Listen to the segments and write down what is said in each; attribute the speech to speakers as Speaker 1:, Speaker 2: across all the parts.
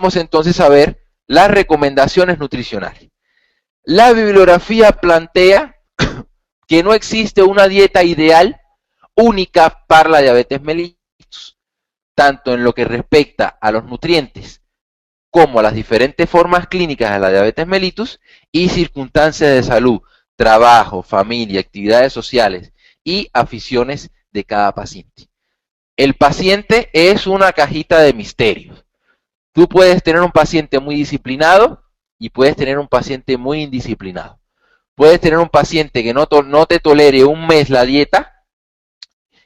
Speaker 1: vamos entonces a ver las recomendaciones nutricionales. La bibliografía plantea que no existe una dieta ideal única para la diabetes mellitus, tanto en lo que respecta a los nutrientes como a las diferentes formas clínicas de la diabetes mellitus y circunstancias de salud, trabajo, familia, actividades sociales y aficiones de cada paciente. El paciente es una cajita de misterios. Tú puedes tener un paciente muy disciplinado y puedes tener un paciente muy indisciplinado. Puedes tener un paciente que no te tolere un mes la dieta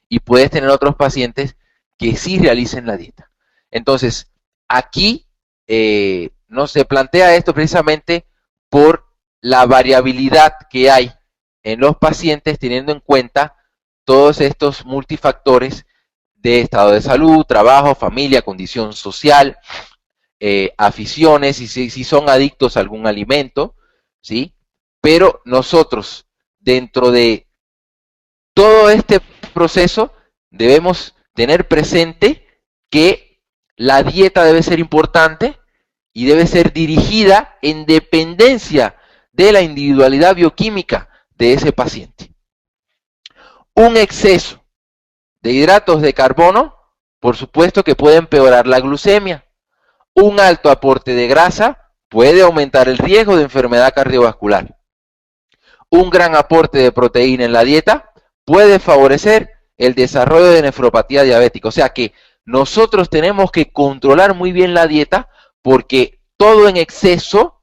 Speaker 1: y puedes tener otros pacientes que sí realicen la dieta. Entonces, aquí no se plantea esto precisamente por la variabilidad que hay en los pacientes, teniendo en cuenta todos estos multifactores de estado de salud, trabajo, familia, condición social, aficiones, y si son adictos a algún alimento, ¿sí? Pero nosotros, dentro de todo este proceso, debemos tener presente que la dieta debe ser importante y debe ser dirigida en dependencia de la individualidad bioquímica de ese paciente. Un exceso de hidratos de carbono, por supuesto que puede empeorar la glucemia. Un alto aporte de grasa puede aumentar el riesgo de enfermedad cardiovascular. Un gran aporte de proteína en la dieta puede favorecer el desarrollo de nefropatía diabética. O sea que nosotros tenemos que controlar muy bien la dieta, porque todo en exceso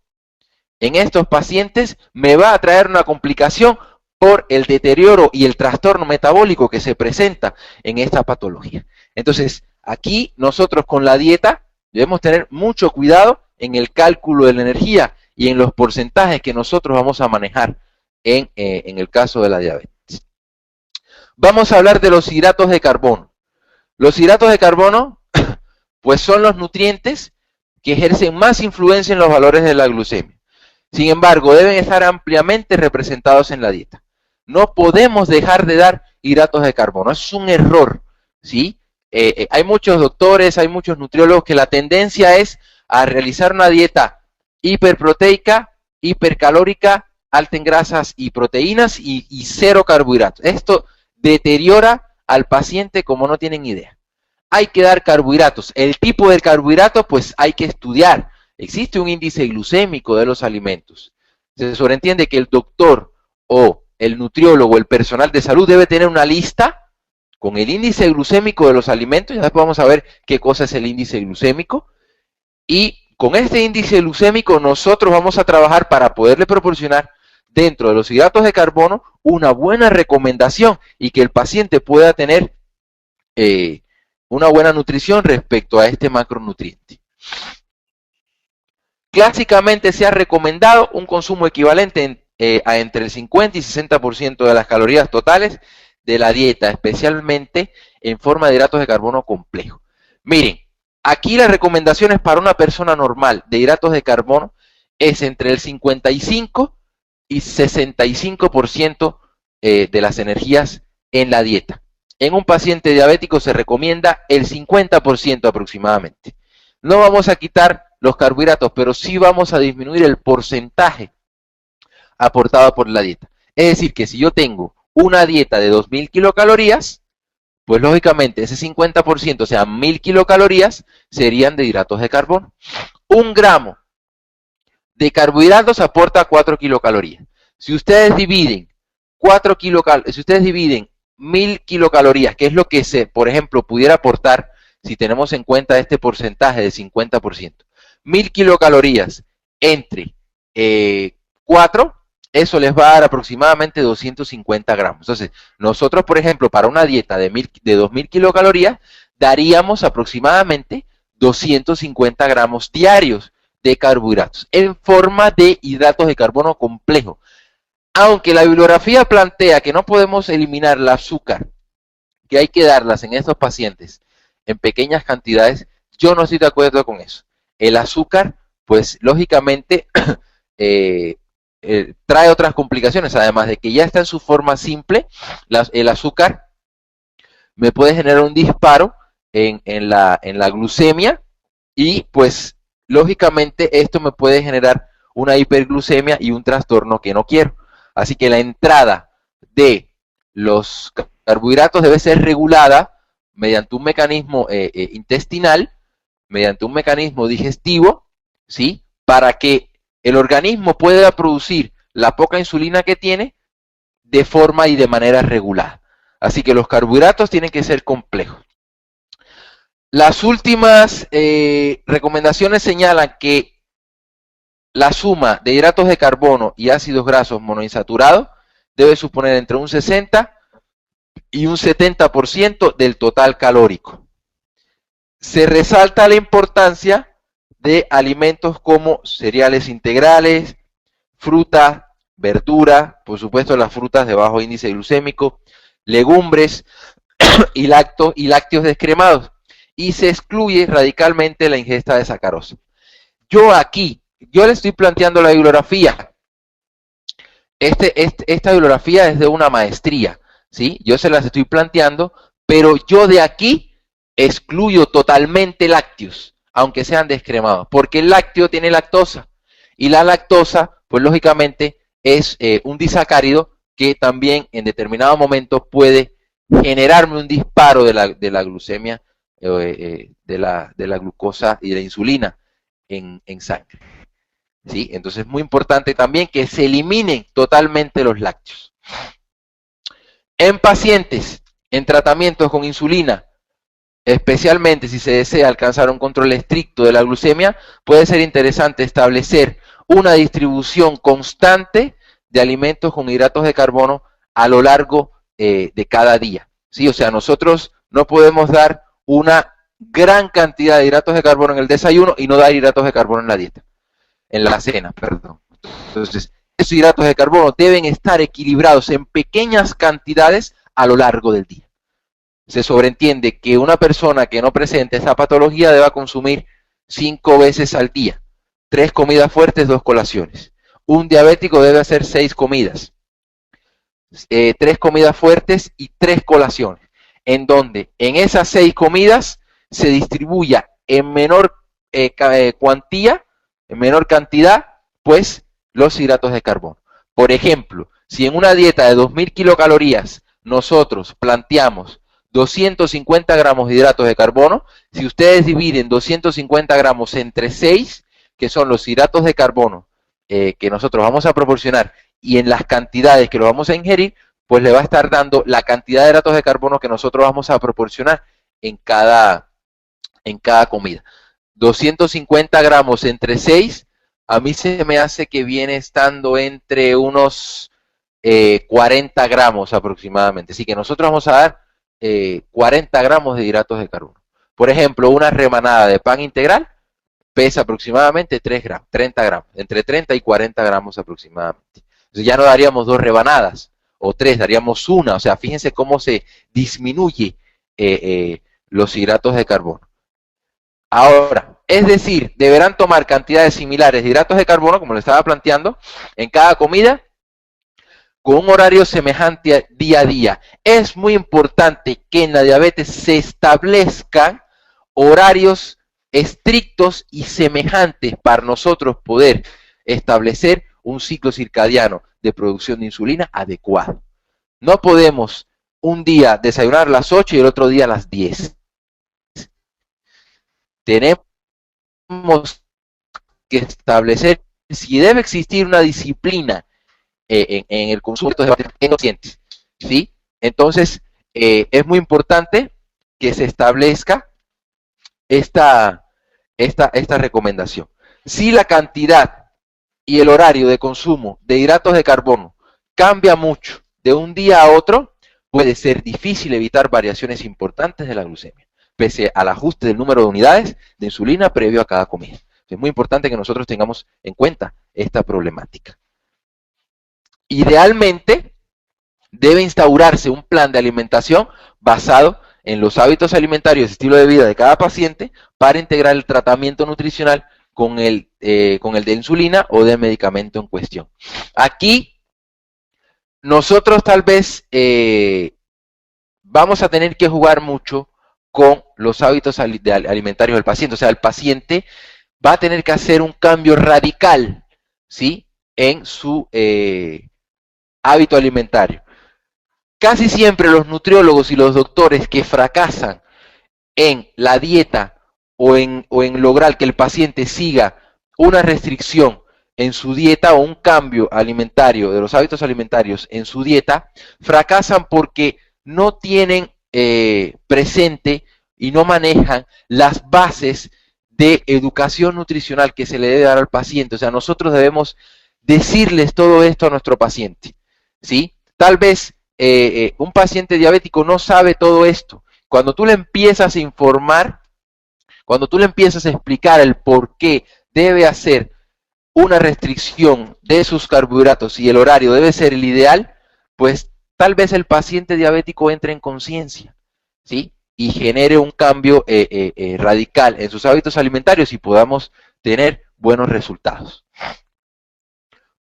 Speaker 1: en estos pacientes me va a traer una complicación por el deterioro y el trastorno metabólico que se presenta en esta patología. Entonces, aquí nosotros con la dieta debemos tener mucho cuidado en el cálculo de la energía y en los porcentajes que nosotros vamos a manejar en el caso de la diabetes. Vamos a hablar de los hidratos de carbono. Los hidratos de carbono, pues son los nutrientes que ejercen más influencia en los valores de la glucemia. Sin embargo, deben estar ampliamente representados en la dieta. No podemos dejar de dar hidratos de carbono. Es un error, ¿sí? Hay muchos doctores, hay muchos nutriólogos que la tendencia es a realizar una dieta hiperproteica, hipercalórica, alta en grasas y proteínas y cero carbohidratos. Esto deteriora al paciente como no tienen idea. Hay que dar carbohidratos. El tipo de carbohidrato, pues hay que estudiar. Existe un índice glucémico de los alimentos. Se sobreentiende que el doctor o el nutriólogo, el personal de salud debe tener una lista con el índice glucémico de los alimentos. Ya después vamos a ver qué cosa es el índice glucémico. Y con este índice glucémico nosotros vamos a trabajar para poderle proporcionar dentro de los hidratos de carbono una buena recomendación y que el paciente pueda tener una buena nutrición respecto a este macronutriente. Clásicamente se ha recomendado un consumo equivalente a entre el 50 y 60% de las calorías totales de la dieta, especialmente en forma de hidratos de carbono complejo. Miren, aquí las recomendaciones para una persona normal de hidratos de carbono es entre el 55 y 65% de las energías en la dieta. En un paciente diabético se recomienda el 50% aproximadamente. No vamos a quitar los carbohidratos, pero sí vamos a disminuir el porcentaje aportado por la dieta. Es decir, que si yo tengo una dieta de 2000 kilocalorías, pues lógicamente ese 50%, o sea, 1000 kilocalorías, serían de hidratos de carbono. 1 gramo de carbohidratos aporta 4 kilocalorías. Si ustedes dividen 1000 kilocalorías, que es lo que por ejemplo, pudiera aportar, si tenemos en cuenta este porcentaje de 50%, 1000 kilocalorías entre 4, eso les va a dar aproximadamente 250 gramos. Entonces, nosotros, por ejemplo, para una dieta de 2000 kilocalorías, daríamos aproximadamente 250 gramos diarios de carbohidratos en forma de hidratos de carbono complejo. Aunque la bibliografía plantea que no podemos eliminar el azúcar, que hay que darlas en estos pacientes en pequeñas cantidades, yo no estoy de acuerdo con eso. El azúcar, pues lógicamente, trae otras complicaciones, además de que ya está en su forma simple, el azúcar me puede generar un disparo en la glucemia y pues lógicamente esto me puede generar una hiperglucemia y un trastorno que no quiero. Así que la entrada de los carbohidratos debe ser regulada mediante un mecanismo intestinal, mediante un mecanismo digestivo, ¿sí? Para que el organismo pueda producir la poca insulina que tiene de forma y de manera regular. Así que los carbohidratos tienen que ser complejos. Las últimas recomendaciones señalan que la suma de hidratos de carbono y ácidos grasos monoinsaturados debe suponer entre un 60 y un 70% del total calórico. Se resalta la importancia de alimentos como cereales integrales, fruta, verdura, por supuesto las frutas de bajo índice glucémico, legumbres y lácteos descremados, y se excluye radicalmente la ingesta de sacarosa. Yo le estoy planteando la bibliografía. Esta bibliografía es de una maestría, ¿sí? Yo se las estoy planteando, pero yo de aquí excluyo totalmente lácteos, aunque sean descremados, porque el lácteo tiene lactosa, y la lactosa, pues lógicamente, es un disacárido que también en determinado momento puede generarme un disparo de la glucemia, de la glucosa y de la insulina en sangre. ¿Sí? Entonces es muy importante también que se eliminen totalmente los lácteos. En pacientes en tratamientos con insulina, especialmente si se desea alcanzar un control estricto de la glucemia, puede ser interesante establecer una distribución constante de alimentos con hidratos de carbono a lo largo de cada día. ¿Sí? O sea, nosotros no podemos dar una gran cantidad de hidratos de carbono en el desayuno y no dar hidratos de carbono en la dieta. En la cena, perdón. Entonces, esos hidratos de carbono deben estar equilibrados en pequeñas cantidades a lo largo del día. Se sobreentiende que una persona que no presente esa patología deba consumir 5 veces al día, 3 comidas fuertes, 2 colaciones. Un diabético debe hacer 6 comidas, 3 comidas fuertes y 3 colaciones, en donde en esas 6 comidas se distribuya en menor cuantía, en menor cantidad, pues los hidratos de carbono. Por ejemplo, si en una dieta de 2000 kilocalorías nosotros planteamos 250 gramos de hidratos de carbono, si ustedes dividen 250 gramos entre 6, que son los hidratos de carbono que nosotros vamos a proporcionar, y en las cantidades que lo vamos a ingerir, pues le va a estar dando la cantidad de hidratos de carbono que nosotros vamos a proporcionar en cada comida. 250 gramos entre 6, a mí se me hace que viene estando entre unos 40 gramos aproximadamente. Así que nosotros vamos a dar 40 gramos de hidratos de carbono. Por ejemplo, una remanada de pan integral pesa aproximadamente 3 gramos, 30 gramos, entre 30 y 40 gramos aproximadamente. Entonces ya no daríamos 2 rebanadas o 3, daríamos una. O sea, fíjense cómo se disminuye los hidratos de carbono. Ahora, es decir, deberán tomar cantidades similares de hidratos de carbono, como lo estaba planteando, en cada comida, con un horario semejante día a día. Es muy importante que en la diabetes se establezcan horarios estrictos y semejantes para nosotros poder establecer un ciclo circadiano de producción de insulina adecuado. No podemos un día desayunar a las 8 y el otro día a las 10. Tenemos que establecer si debe existir una disciplina en el consumo de estos pacientes, ¿sí? Entonces, es muy importante que se establezca esta recomendación. Si la cantidad y el horario de consumo de hidratos de carbono cambia mucho de un día a otro, puede ser difícil evitar variaciones importantes de la glucemia, pese al ajuste del número de unidades de insulina previo a cada comida. Es muy importante que nosotros tengamos en cuenta esta problemática. Idealmente, debe instaurarse un plan de alimentación basado en los hábitos alimentarios y estilo de vida de cada paciente para integrar el tratamiento nutricional con el de insulina o de medicamento en cuestión. Aquí, nosotros tal vez vamos a tener que jugar mucho con los hábitos alimentarios del paciente. O sea, el paciente va a tener que hacer un cambio radical, ¿sí?, en su hábito alimentario. Casi siempre los nutriólogos y los doctores que fracasan en la dieta o en lograr que el paciente siga una restricción en su dieta o un cambio alimentario de los hábitos alimentarios en su dieta, fracasan porque no tienen presente y no manejan las bases de educación nutricional que se le debe dar al paciente. O sea, nosotros debemos decirles todo esto a nuestro paciente, ¿sí? Tal vez un paciente diabético no sabe todo esto. Cuando tú le empiezas a informar, cuando tú le empiezas a explicar el por qué debe hacer una restricción de sus carbohidratos y el horario debe ser el ideal, pues tal vez el paciente diabético entre en conciencia, ¿sí?, y genere un cambio radical en sus hábitos alimentarios y podamos tener buenos resultados.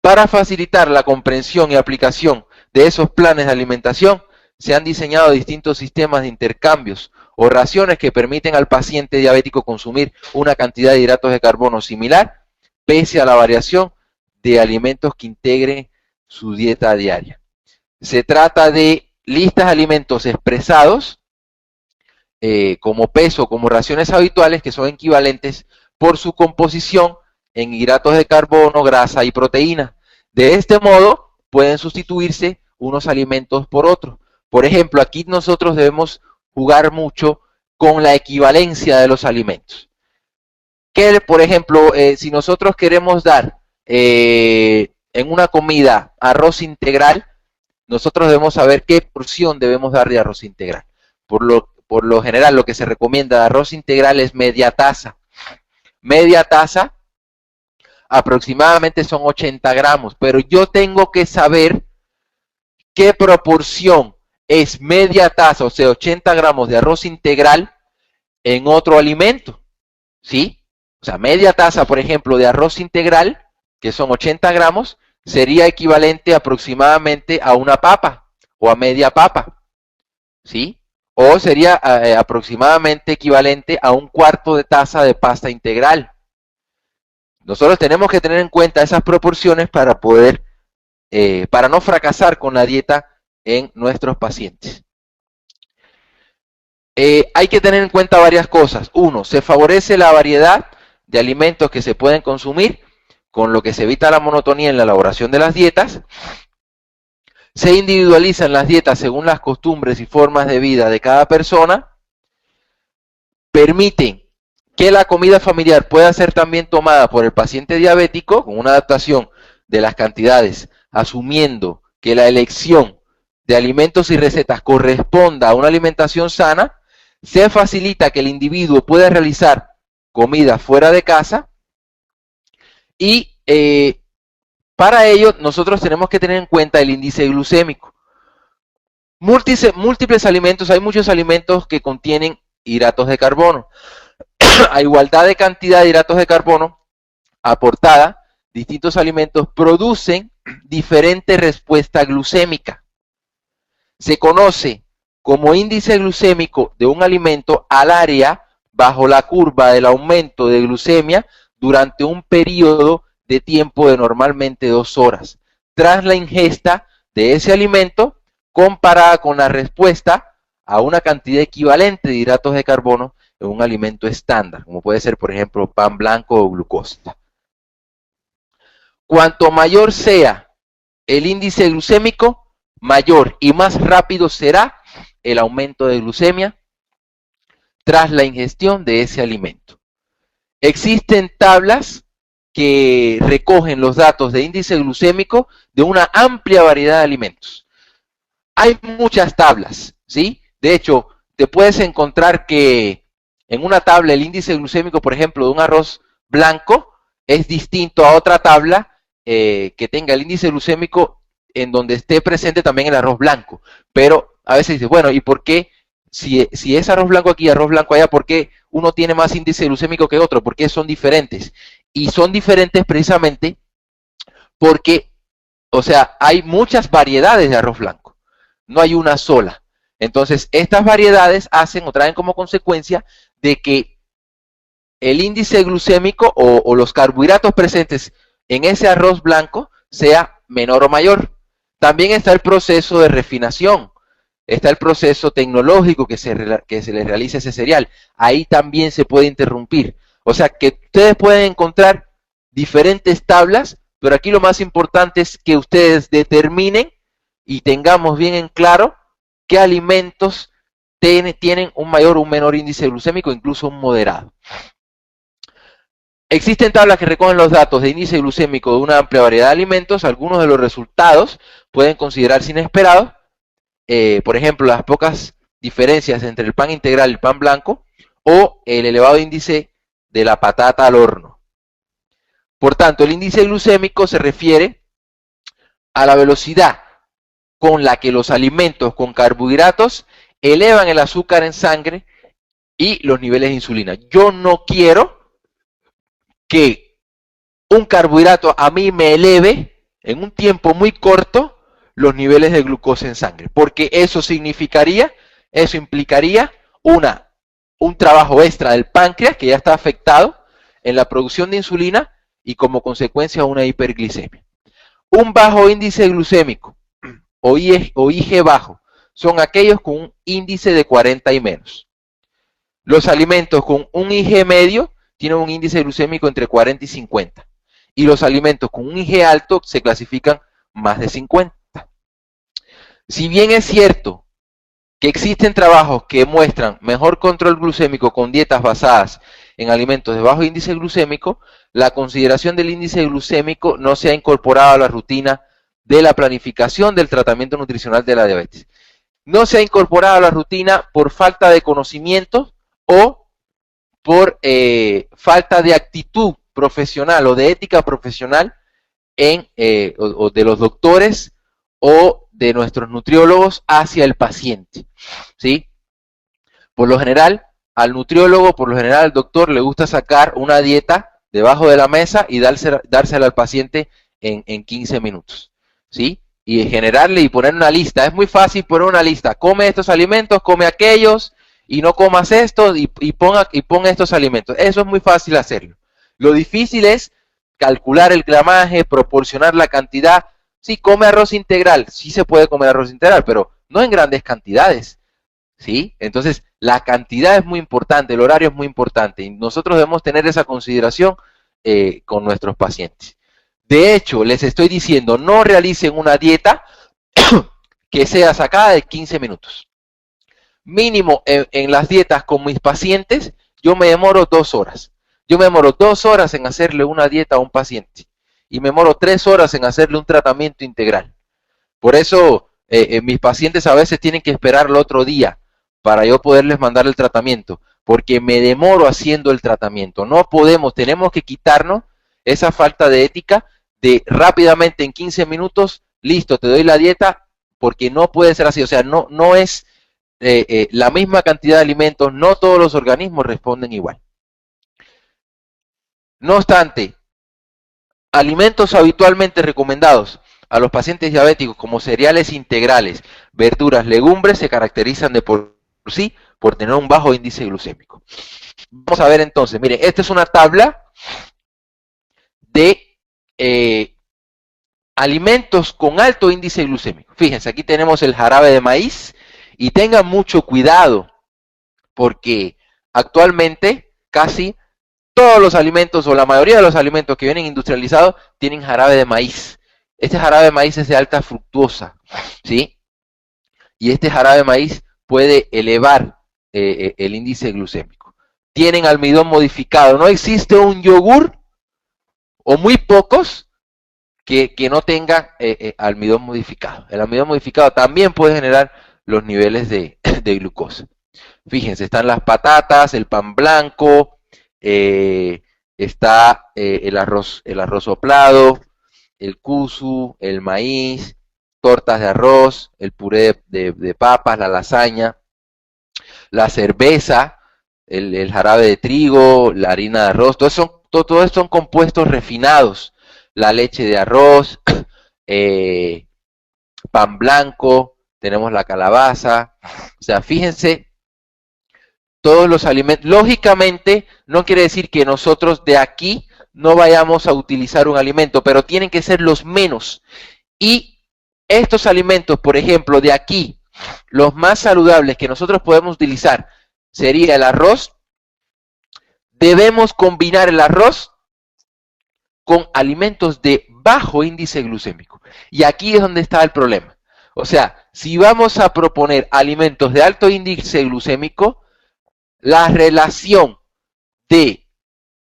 Speaker 1: Para facilitar la comprensión y aplicación de esos planes de alimentación, se han diseñado distintos sistemas de intercambios o raciones que permiten al paciente diabético consumir una cantidad de hidratos de carbono similar, pese a la variación de alimentos que integren su dieta diaria. Se trata de listas de alimentos expresados como peso, como raciones habituales, que son equivalentes por su composición en hidratos de carbono, grasa y proteína. De este modo, pueden sustituirse unos alimentos por otros. Por ejemplo, aquí nosotros debemos jugar mucho con la equivalencia de los alimentos. Que, por ejemplo, si nosotros queremos dar en una comida arroz integral, nosotros debemos saber qué porción debemos dar de arroz integral. Por lo general, lo que se recomienda de arroz integral es media taza. Media taza aproximadamente son 80 gramos, pero yo tengo que saber qué proporción es media taza, o sea, 80 gramos de arroz integral en otro alimento, ¿sí? O sea, media taza, por ejemplo, de arroz integral, que son 80 gramos, sería equivalente aproximadamente a una papa o a media papa, ¿sí? O sería aproximadamente equivalente a un cuarto de taza de pasta integral. Nosotros tenemos que tener en cuenta esas proporciones para poder, para no fracasar con la dieta en nuestros pacientes. Hay que tener en cuenta varias cosas. Uno, se favorece la variedad de alimentos que se pueden consumir, con lo que se evita la monotonía en la elaboración de las dietas. Se individualizan las dietas según las costumbres y formas de vida de cada persona. Permiten que la comida familiar pueda ser también tomada por el paciente diabético con una adaptación de las cantidades, asumiendo que la elección de alimentos y recetas corresponda a una alimentación sana. Se facilita que el individuo pueda realizar comida fuera de casa y para ello nosotros tenemos que tener en cuenta el índice glucémico. Múltiples alimentos, hay muchos alimentos que contienen hidratos de carbono. A igualdad de cantidad de hidratos de carbono aportada, distintos alimentos producen diferente respuesta glucémica. Se conoce como índice glucémico de un alimento al área bajo la curva del aumento de glucemia durante un periodo de tiempo de normalmente 2 horas, tras la ingesta de ese alimento comparada con la respuesta a una cantidad equivalente de hidratos de carbono en un alimento estándar, como puede ser, por ejemplo, pan blanco o glucosa. Cuanto mayor sea el índice glucémico, mayor y más rápido será el aumento de glucemia tras la ingestión de ese alimento. Existen tablas que recogen los datos de índice glucémico de una amplia variedad de alimentos. Hay muchas tablas, ¿sí? De hecho, te puedes encontrar que en una tabla el índice glucémico, por ejemplo, de un arroz blanco es distinto a otra tabla que tenga el índice glucémico en donde esté presente también el arroz blanco. Pero a veces dices, bueno, ¿y por qué? Si es arroz blanco aquí y arroz blanco allá, ¿por qué uno tiene más índice glucémico que otro? ¿Por qué son diferentes? Y son diferentes precisamente porque, o sea, hay muchas variedades de arroz blanco. No hay una sola. Entonces, estas variedades hacen o traen como consecuencia de que el índice glucémico o los carbohidratos presentes en ese arroz blanco sea menor o mayor. También está el proceso de refinación, está el proceso tecnológico que se le realiza a ese cereal. Ahí también se puede interrumpir. O sea que ustedes pueden encontrar diferentes tablas, pero aquí lo más importante es que ustedes determinen y tengamos bien en claro qué alimentos tienen un mayor o un menor índice glucémico, incluso un moderado. Existen tablas que recogen los datos de índice glucémico de una amplia variedad de alimentos. Algunos de los resultados pueden considerarse inesperados. Por ejemplo, las pocas diferencias entre el pan integral y el pan blanco, o el elevado índice de la patata al horno. Por tanto, el índice glucémico se refiere a la velocidad con la que los alimentos con carbohidratos elevan el azúcar en sangre y los niveles de insulina. Yo no quiero que un carbohidrato a mí me eleve en un tiempo muy corto los niveles de glucosa en sangre, porque eso implicaría un trabajo extra del páncreas que ya está afectado en la producción de insulina y como consecuencia una hiperglicemia. Un bajo índice glucémico o IG bajo son aquellos con un índice de 40 y menos. Los alimentos con un IG medio tienen un índice glucémico entre 40 y 50. Y los alimentos con un IG alto se clasifican más de 50. Si bien es cierto que existen trabajos que muestran mejor control glucémico con dietas basadas en alimentos de bajo índice glucémico, la consideración del índice glucémico no se ha incorporado a la rutina de la planificación del tratamiento nutricional de la diabetes. No se ha incorporado a la rutina por falta de conocimiento o por falta de actitud profesional o de ética profesional o de los doctores o de nuestros nutriólogos hacia el paciente, ¿sí? Por lo general, al nutriólogo, por lo general al doctor le gusta sacar una dieta debajo de la mesa y dársela al paciente en 15 minutos, ¿sí? Y generarle y poner una lista. Es muy fácil poner una lista. Come estos alimentos, come aquellos, y no comas esto y ponga estos alimentos. Eso es muy fácil hacerlo. Lo difícil es calcular el gramaje, proporcionar la cantidad. Sí, come arroz integral. Sí se puede comer arroz integral, pero no en grandes cantidades, ¿sí? Entonces, la cantidad es muy importante, el horario es muy importante. Y nosotros debemos tener esa consideración con nuestros pacientes. De hecho, les estoy diciendo, no realicen una dieta que sea sacada de 15 minutos. Mínimo en las dietas con mis pacientes, yo me demoro 2 horas. Yo me demoro 2 horas en hacerle una dieta a un paciente y me demoro 3 horas en hacerle un tratamiento integral. Por eso mis pacientes a veces tienen que esperar el otro día para yo poderles mandar el tratamiento, porque me demoro haciendo el tratamiento. No podemos, tenemos que quitarnos esa falta de ética de rápidamente en 15 minutos, listo, te doy la dieta, porque no puede ser así. O sea, no es la misma cantidad de alimentos, no todos los organismos responden igual. No obstante, alimentos habitualmente recomendados a los pacientes diabéticos como cereales integrales, verduras, legumbres se caracterizan de por sí por tener un bajo índice glucémico. Vamos a ver entonces, miren, esta es una tabla de alimentos con alto índice glucémico. Fíjense, aquí tenemos el jarabe de maíz y tengan mucho cuidado porque actualmente casi todos los alimentos o la mayoría de los alimentos que vienen industrializados tienen jarabe de maíz. Este jarabe de maíz es de alta fructuosa, ¿sí? Y este jarabe de maíz puede elevar el índice glucémico. Tienen almidón modificado. No existe un yogur, o muy pocos, que no tengan almidón modificado. El almidón modificado también puede generar los niveles de glucosa. Fíjense, están las patatas, el pan blanco, está el arroz soplado, el kuzu, el maíz, tortas de arroz, el puré de papas, la lasaña, la cerveza, el jarabe de trigo, la harina de arroz, todo esto son compuestos refinados, la leche de arroz, pan blanco, tenemos la calabaza, o sea, fíjense todos los alimentos. Lógicamente, no quiere decir que nosotros de aquí no vayamos a utilizar un alimento, pero tienen que ser los menos. Y estos alimentos, por ejemplo, de aquí, los más saludables que nosotros podemos utilizar sería el arroz. Debemos combinar el arroz con alimentos de bajo índice glucémico. Y aquí es donde está el problema. O sea, si vamos a proponer alimentos de alto índice glucémico, la relación de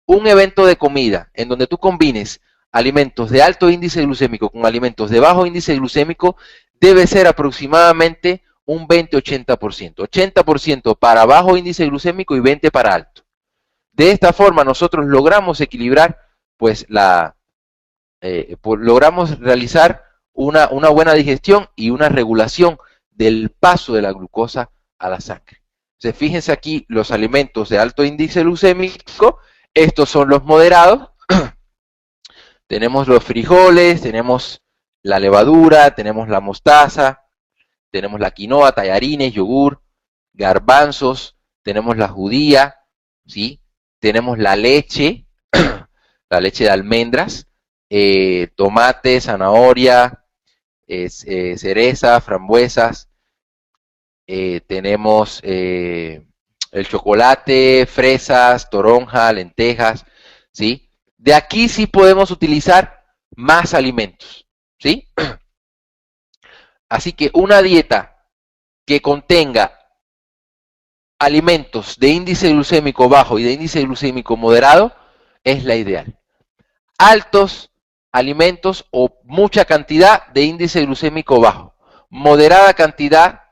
Speaker 1: un evento de comida en donde tú combines alimentos de alto índice glucémico con alimentos de bajo índice glucémico debe ser aproximadamente un 20-80%. 80% para bajo índice glucémico y 20% para alto. De esta forma nosotros logramos equilibrar, pues logramos realizar una buena digestión y una regulación del paso de la glucosa a la sangre. Entonces, fíjense aquí los alimentos de alto índice glucémico, estos son los moderados. Tenemos los frijoles, tenemos la levadura, tenemos la mostaza, tenemos la quinoa, tallarines, yogur, garbanzos, tenemos la judía, ¿sí? Tenemos la leche de almendras, tomate, zanahoria, cereza, frambuesas, tenemos el chocolate, fresas, toronja, lentejas, ¿sí? De aquí sí podemos utilizar más alimentos, ¿sí? Así que una dieta que contenga alimentos de índice glucémico bajo y de índice glucémico moderado es la ideal. Altos alimentos o mucha cantidad de índice glucémico bajo, moderada cantidad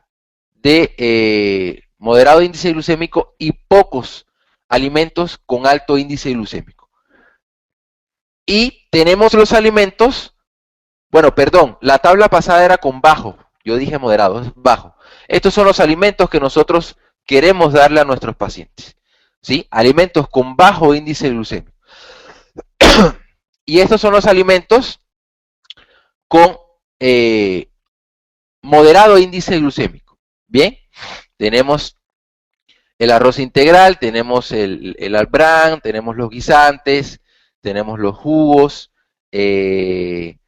Speaker 1: de moderado índice glucémico y pocos alimentos con alto índice glucémico. Y tenemos los alimentos, bueno, perdón, la tabla pasada era con bajo, yo dije moderado, es bajo. Estos son los alimentos que nosotros queremos darle a nuestros pacientes, ¿sí? Alimentos con bajo índice glucémico. Y estos son los alimentos con moderado índice glucémico. Bien, tenemos el arroz integral, tenemos el albran, tenemos los guisantes, tenemos los jugos, tenemos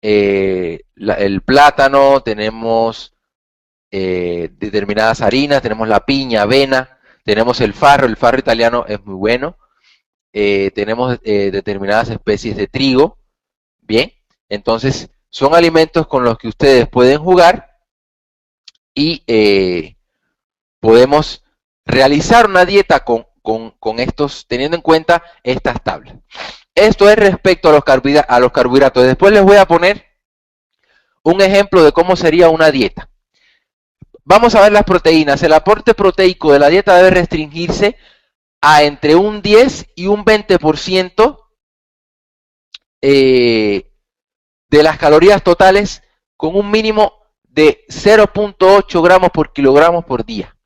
Speaker 1: el plátano, tenemos determinadas harinas, tenemos la piña, avena, tenemos el farro italiano es muy bueno, tenemos determinadas especies de trigo, bien, entonces son alimentos con los que ustedes pueden jugar y podemos realizar una dieta con estos, teniendo en cuenta estas tablas. Esto es respecto a los carbohidratos. Después les voy a poner un ejemplo de cómo sería una dieta. Vamos a ver las proteínas. El aporte proteico de la dieta debe restringirse a entre un 10 y un 20% de las calorías totales, con un mínimo de 0.8 gramos por kilogramo por día,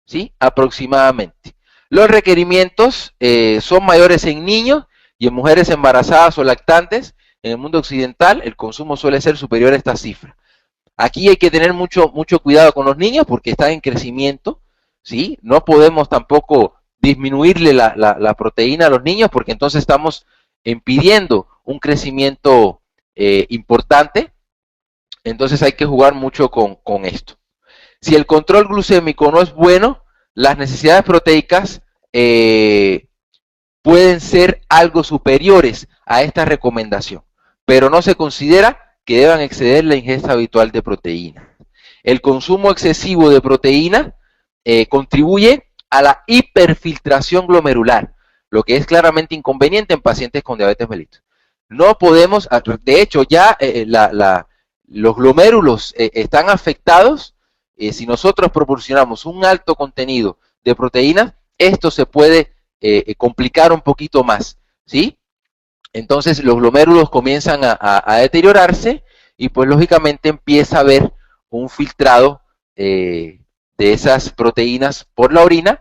Speaker 1: ¿sí? Aproximadamente. Los requerimientos son mayores en niños y en mujeres embarazadas o lactantes. En el mundo occidental el consumo suele ser superior a esta cifra. Aquí hay que tener mucho cuidado con los niños porque están en crecimiento, ¿sí? No podemos tampoco disminuirle la proteína a los niños porque entonces estamos impidiendo un crecimiento importante. Entonces hay que jugar mucho con esto. Si el control glucémico no es bueno, las necesidades proteicas pueden ser algo superiores a esta recomendación, pero no se considera que deban exceder la ingesta habitual de proteína. El consumo excesivo de proteína contribuye a la hiperfiltración glomerular, lo que es claramente inconveniente en pacientes con diabetes mellitus. No podemos, de hecho ya los glomérulos están afectados. Si nosotros proporcionamos un alto contenido de proteínas, esto se puede complicar un poquito más, ¿sí? Entonces los glomérulos comienzan a deteriorarse y pues lógicamente empieza a haber un filtrado de esas proteínas por la orina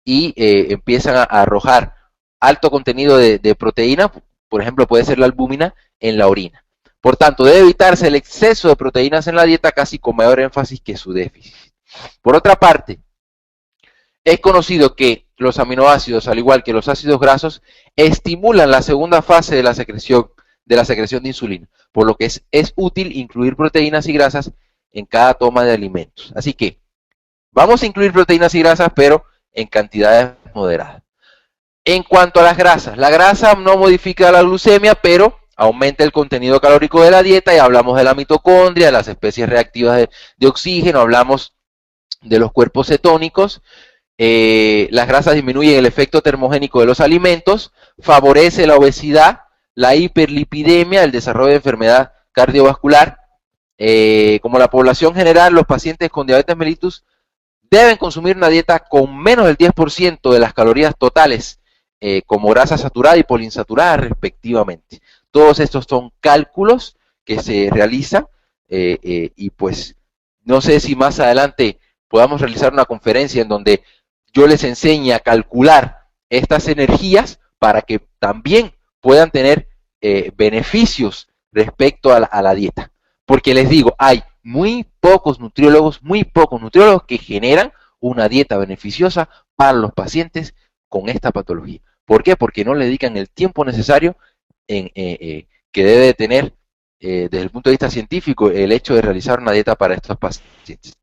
Speaker 1: y empiezan a arrojar alto contenido de proteína, por ejemplo puede ser la albúmina, en la orina. Por tanto, debe evitarse el exceso de proteínas en la dieta, casi con mayor énfasis que su déficit. Por otra parte, Es conocido que los aminoácidos, al igual que los ácidos grasos, estimulan la segunda fase de la secreción de insulina, por lo que es útil incluir proteínas y grasas en cada toma de alimentos. Así que vamos a incluir proteínas y grasas, pero en cantidades moderadas. En cuanto a las grasas, la grasa no modifica la glucemia, pero aumenta el contenido calórico de la dieta, y hablamos de la mitocondria, de las especies reactivas de oxígeno, hablamos de los cuerpos cetónicos. Las grasas disminuyen el efecto termogénico de los alimentos, favorece la obesidad, la hiperlipidemia, el desarrollo de enfermedad cardiovascular. Como la población general, los pacientes con diabetes mellitus deben consumir una dieta con menos del 10% de las calorías totales, como grasa saturada y poliinsaturada respectivamente. Todos estos son cálculos que se realizan, y pues no sé si más adelante podamos realizar una conferencia en donde yo les enseñe a calcular estas energías para que también puedan tener beneficios respecto a la dieta. Porque les digo, hay muy pocos nutriólogos que generan una dieta beneficiosa para los pacientes con esta patología. ¿Por qué? Porque no le dedican el tiempo necesario que debe tener desde el punto de vista científico el hecho de realizar una dieta para estos pacientes.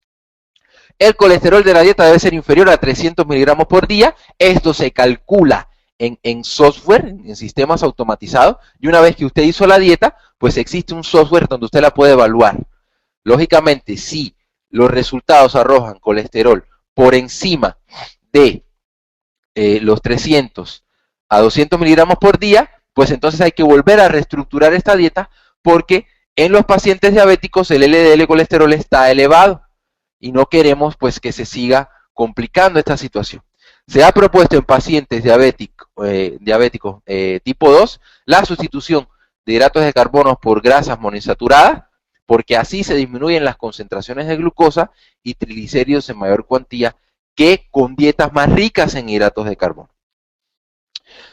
Speaker 1: El colesterol de la dieta debe ser inferior a 300 miligramos por día. Esto se calcula en software, en sistemas automatizados, y una vez que usted hizo la dieta, pues existe un software donde usted la puede evaluar. Lógicamente, si los resultados arrojan colesterol por encima de los 300 a 200 miligramos por día, pues entonces hay que volver a reestructurar esta dieta, porque en los pacientes diabéticos el LDL colesterol está elevado y no queremos pues que se siga complicando esta situación. Se ha propuesto en pacientes diabéticos tipo 2 la sustitución de hidratos de carbono por grasas monoinsaturadas, porque así se disminuyen las concentraciones de glucosa y triglicéridos en mayor cuantía que con dietas más ricas en hidratos de carbono.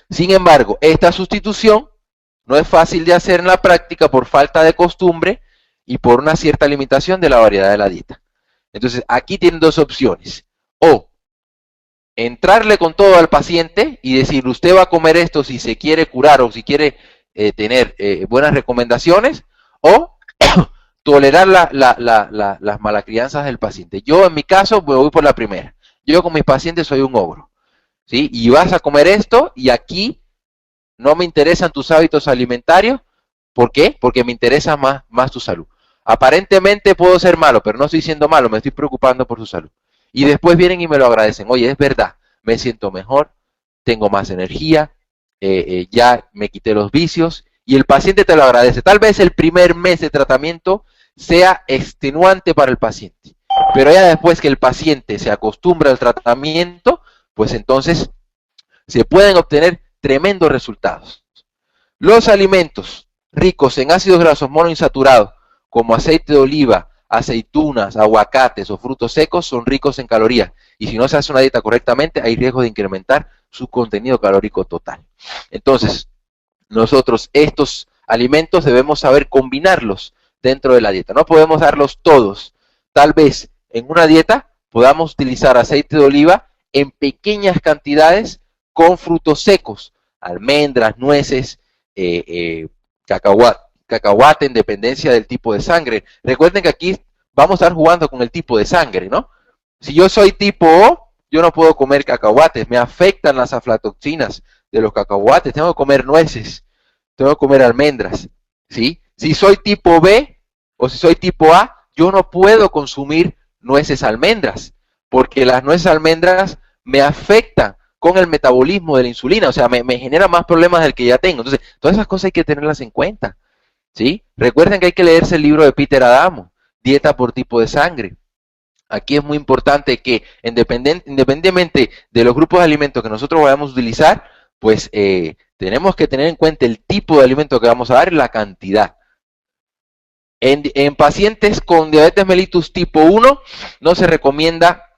Speaker 1: Sin embargo, esta sustitución no es fácil de hacer en la práctica por falta de costumbre y por una cierta limitación de la variedad de la dieta. Entonces, aquí tienen dos opciones: o entrarle con todo al paciente y decir, usted va a comer esto si se quiere curar o si quiere tener buenas recomendaciones, o tolerar las malacrianzas del paciente. Yo en mi caso me voy por la primera. Yo con mis pacientes soy un ogro, ¿sí? Y vas a comer esto y aquí no me interesan tus hábitos alimentarios. ¿Por qué? Porque me interesa más tu salud. Aparentemente puedo ser malo, pero no estoy siendo malo, me estoy preocupando por su salud. Y después vienen y me lo agradecen. Oye, es verdad, me siento mejor, tengo más energía, ya me quité los vicios, y el paciente te lo agradece. Tal vez el primer mes de tratamiento sea extenuante para el paciente, pero ya después que el paciente se acostumbra al tratamiento, pues entonces se pueden obtener tremendos resultados. Los alimentos ricos en ácidos grasos monoinsaturados, como aceite de oliva, aceitunas, aguacates o frutos secos, son ricos en calorías, y si no se hace una dieta correctamente hay riesgo de incrementar su contenido calórico total. Entonces, nosotros estos alimentos debemos saber combinarlos dentro de la dieta. No podemos darlos todos. Tal vez en una dieta podamos utilizar aceite de oliva en pequeñas cantidades con frutos secos, almendras, nueces, cacahuate en dependencia del tipo de sangre. Recuerden que aquí vamos a estar jugando con el tipo de sangre, ¿no? Si yo soy tipo O, yo no puedo comer cacahuates, me afectan las aflatoxinas de los cacahuates, tengo que comer nueces, tengo que comer almendras, ¿sí? Si soy tipo B o si soy tipo A, yo no puedo consumir nueces almendras, porque las nueces almendras me afectan con el metabolismo de la insulina, o sea, me genera más problemas del que ya tengo. Entonces, todas esas cosas hay que tenerlas en cuenta, ¿sí? Recuerden que hay que leerse el libro de Peter Adamo, Dieta por tipo de sangre. Aquí es muy importante que, independientemente de los grupos de alimentos que nosotros vayamos a utilizar, pues tenemos que tener en cuenta el tipo de alimento que vamos a dar y la cantidad. En pacientes con diabetes mellitus tipo 1 no se recomienda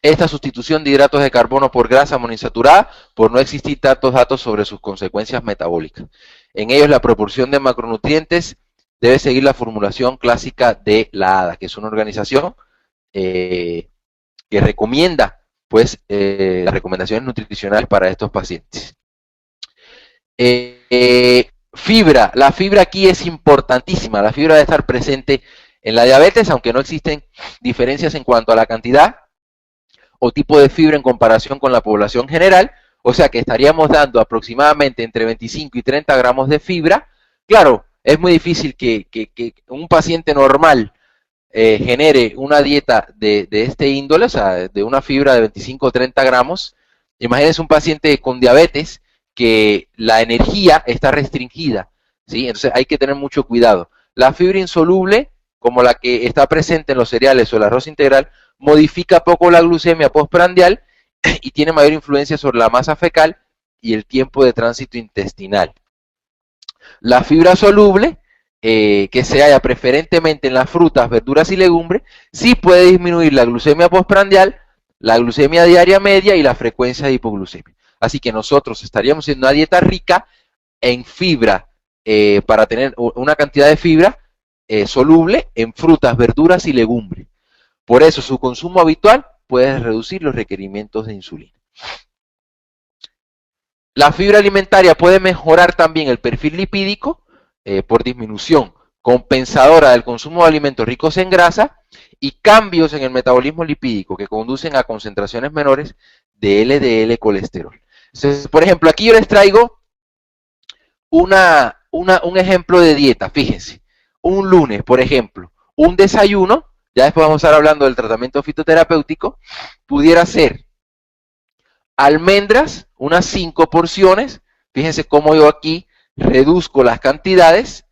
Speaker 1: esta sustitución de hidratos de carbono por grasa monoinsaturada, por no existir tantos datos sobre sus consecuencias metabólicas. En ellos la proporción de macronutrientes debe seguir la formulación clásica de la ADA, que es una organización que recomienda pues las recomendaciones nutricionales para estos pacientes. Fibra, la fibra aquí es importantísima, la fibra debe estar presente en la diabetes, aunque no existen diferencias en cuanto a la cantidad o tipo de fibra en comparación con la población general, o sea que estaríamos dando aproximadamente entre 25 y 30 gramos de fibra. Claro, es muy difícil que un paciente normal genere una dieta de este índole, o sea, de una fibra de 25 o 30 gramos. Imagínense un paciente con diabetes que la energía está restringida, ¿sí? Entonces hay que tener mucho cuidado. La fibra insoluble, como la que está presente en los cereales o el arroz integral, modifica poco la glucemia postprandial y tiene mayor influencia sobre la masa fecal y el tiempo de tránsito intestinal. La fibra soluble, que se halla preferentemente en las frutas, verduras y legumbres, sí puede disminuir la glucemia postprandial, la glucemia diaria media y la frecuencia de hipoglucemia. Así que nosotros estaríamos haciendo una dieta rica en fibra, para tener una cantidad de fibra soluble en frutas, verduras y legumbres. Por eso su consumo habitual puede reducir los requerimientos de insulina. La fibra alimentaria puede mejorar también el perfil lipídico por disminución compensadora del consumo de alimentos ricos en grasa y cambios en el metabolismo lipídico que conducen a concentraciones menores de LDL colesterol. Entonces, por ejemplo, aquí yo les traigo un ejemplo de dieta. Fíjense, un lunes, por ejemplo, un desayuno, ya después vamos a estar hablando del tratamiento fitoterapéutico, pudiera ser almendras, unas 5 porciones. Fíjense cómo yo aquí reduzco las cantidades.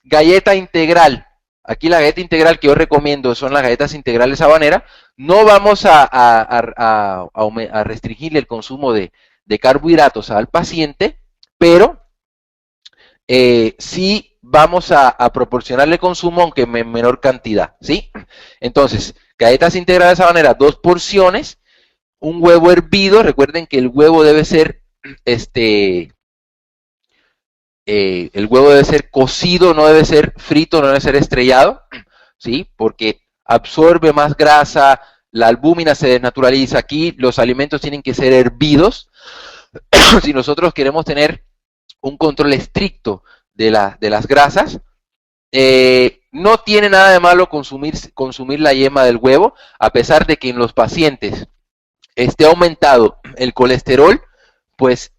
Speaker 1: Galleta integral. Aquí la galleta integral que yo recomiendo son las galletas integrales habaneras. No vamos a restringirle el consumo de carbohidratos al paciente, pero sí vamos a proporcionarle consumo, aunque en menor cantidad, ¿sí? Entonces, galletas integrales habaneras, 2 porciones, un huevo hervido. Recuerden que el huevo debe ser el huevo debe ser cocido, no debe ser frito, no debe ser estrellado, ¿sí? Porque absorbe más grasa, la albúmina se desnaturaliza. Aquí los alimentos tienen que ser hervidos si nosotros queremos tener un control estricto de las grasas. No tiene nada de malo consumir la yema del huevo, a pesar de que en los pacientes esté aumentado el colesterol, pues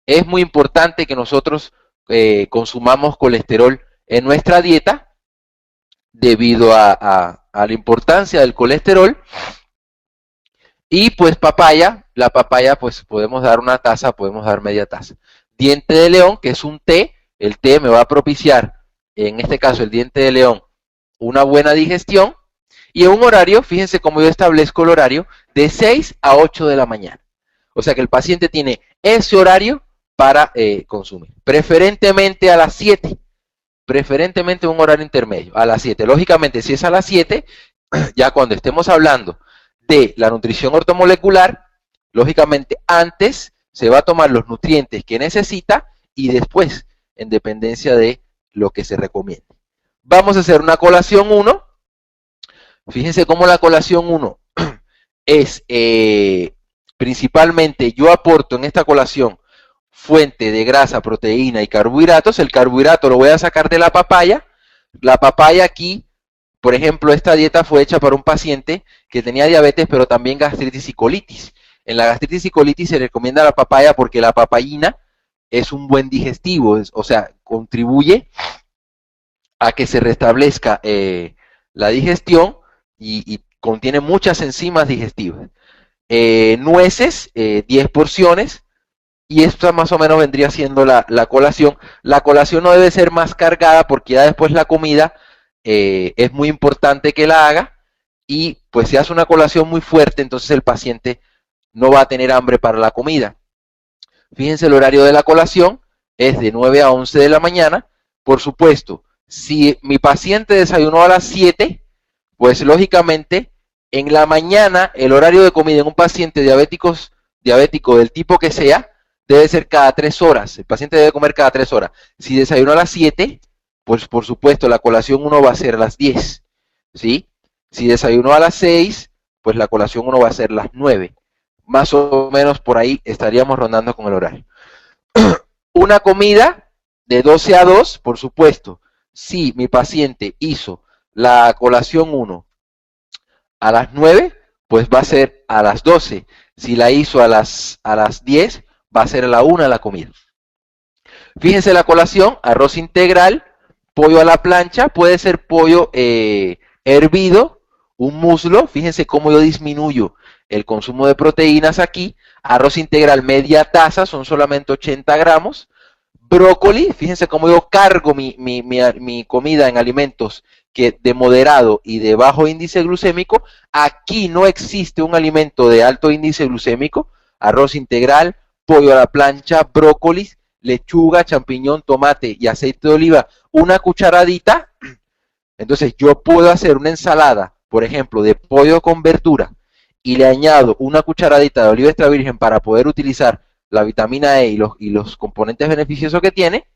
Speaker 1: es muy importante que nosotros consumamos colesterol en nuestra dieta debido a la importancia del colesterol. Y pues papaya, la papaya pues podemos dar una taza, podemos dar media taza. Diente de león, que es un té, el té me va a propiciar, en este caso el diente de león, una buena digestión. Y en un horario, fíjense cómo yo establezco el horario, de 6 a 8 de la mañana. O sea que el paciente tiene ese horario para consumir. Preferentemente a las 7. Preferentemente un horario intermedio, a las 7. Lógicamente, si es a las 7, ya cuando estemos hablando de la nutrición ortomolecular, lógicamente antes se va a tomar los nutrientes que necesita y después, en dependencia de lo que se recomiende. Vamos a hacer una colación 1. Fíjense cómo la colación 1 es principalmente, yo aporto en esta colación fuente de grasa, proteína y carbohidratos. El carbohidrato lo voy a sacar de la papaya. La papaya aquí, por ejemplo, esta dieta fue hecha para un paciente que tenía diabetes, pero también gastritis y colitis. En la gastritis y colitis se recomienda la papaya porque la papayina es un buen digestivo, o sea, contribuye a que se restablezca la digestión y contiene muchas enzimas digestivas. Nueces, 10 porciones, y esta más o menos vendría siendo la colación. La colación no debe ser más cargada porque ya después la comida es muy importante que la haga, y pues si hace una colación muy fuerte, entonces el paciente no va a tener hambre para la comida. Fíjense, el horario de la colación es de 9 a 11 de la mañana. Por supuesto, si mi paciente desayunó a las 7, pues lógicamente en la mañana el horario de comida en un paciente diabético del tipo que sea, debe ser cada 3 horas. El paciente debe comer cada 3 horas. Si desayunó a las 7, pues por supuesto la colación 1 va a ser a las 10, ¿sí? Si desayunó a las 6, pues la colación 1 va a ser las 9. Más o menos por ahí estaríamos rondando con el horario. Una comida de 12 a 2, por supuesto, si mi paciente hizo la colación 1 a las 9, pues va a ser a las 12. Si la hizo a las 10, va a ser a la 1 la comida. Fíjense la colación: arroz integral, pollo a la plancha, puede ser pollo hervido, un muslo. Fíjense cómo yo disminuyo el consumo de proteínas aquí. Arroz integral media taza, son solamente 80 gramos. Brócoli, fíjense cómo yo cargo mi comida en alimentos que de moderado y de bajo índice glucémico. Aquí no existe un alimento de alto índice glucémico. Arroz integral, pollo a la plancha, brócoli, lechuga, champiñón, tomate y aceite de oliva, una cucharadita. Entonces yo puedo hacer una ensalada, por ejemplo, de pollo con verdura, y le añado una cucharadita de oliva extra virgen para poder utilizar la vitamina E y los componentes beneficiosos que tiene.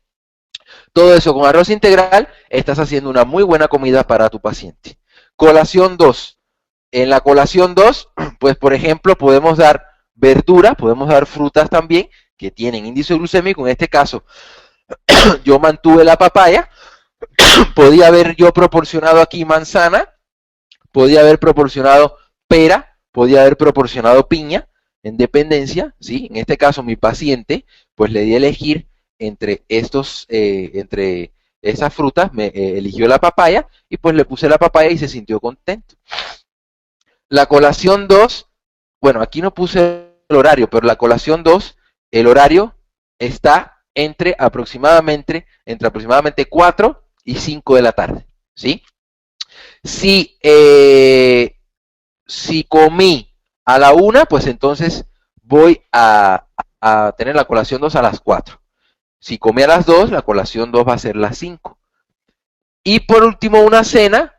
Speaker 1: Todo eso con arroz integral, estás haciendo una muy buena comida para tu paciente. Colación 2. En la colación 2, pues por ejemplo, podemos dar verdura, podemos dar frutas también, que tienen índice glucémico. En este caso, yo mantuve la papaya. Podía haber yo proporcionado aquí manzana, podía haber proporcionado pera, podía haber proporcionado piña, en dependencia, ¿sí? En este caso, mi paciente, pues le di a elegir entre entre esas frutas, eligió la papaya, y pues le puse la papaya y se sintió contento. La colación 2, bueno, aquí no puse el horario, pero la colación 2, el horario está entre aproximadamente 4 y 5 de la tarde, ¿sí? Si, si comí a la 1, pues entonces voy a tener la colación 2 a las 4. Si comí a las 2, la colación 2 va a ser las 5. Y por último, una cena,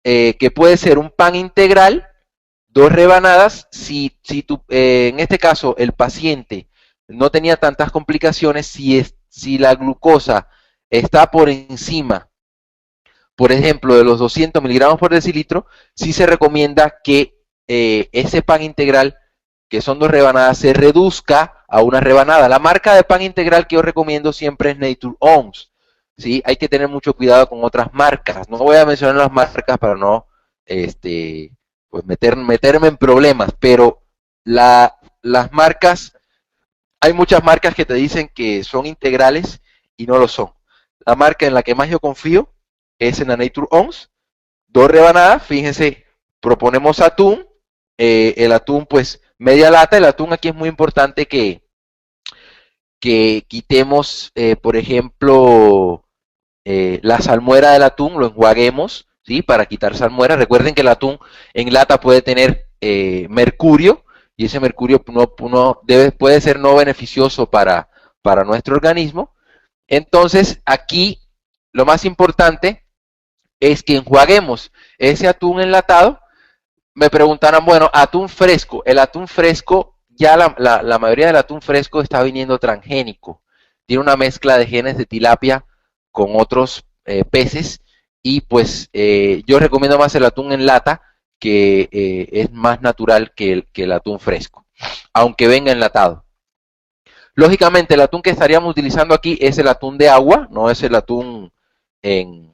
Speaker 1: que puede ser un pan integral, 2 rebanadas. Si en este caso el paciente no tenía tantas complicaciones, si la glucosa está por encima, por ejemplo, de los 200 miligramos por decilitro, sí se recomienda que ese pan integral, que son 2 rebanadas, se reduzca a una rebanada. La marca de pan integral que yo recomiendo siempre es Nature Ounce, ¿sí? Hay que tener mucho cuidado con otras marcas. No voy a mencionar las marcas para no pues meterme en problemas, pero las marcas, hay muchas marcas que te dicen que son integrales y no lo son. La marca en la que más yo confío es en la Nature Ounce. 2 rebanadas, fíjense, proponemos atún, el atún pues media lata. El atún aquí es muy importante que quitemos, por ejemplo, la salmuera del atún, lo enjuaguemos, ¿sí? Para quitar salmuera. Recuerden que el atún en lata puede tener mercurio, y ese mercurio puede ser no beneficioso para nuestro organismo. Entonces, aquí lo más importante es que enjuaguemos ese atún enlatado. Me preguntarán, bueno, atún fresco. El atún fresco, ya la mayoría del atún fresco está viniendo transgénico. Tiene una mezcla de genes de tilapia con otros peces, y pues yo recomiendo más el atún en lata, que es más natural que el atún fresco, aunque venga enlatado. Lógicamente, el atún que estaríamos utilizando aquí es el atún de agua, no es el atún en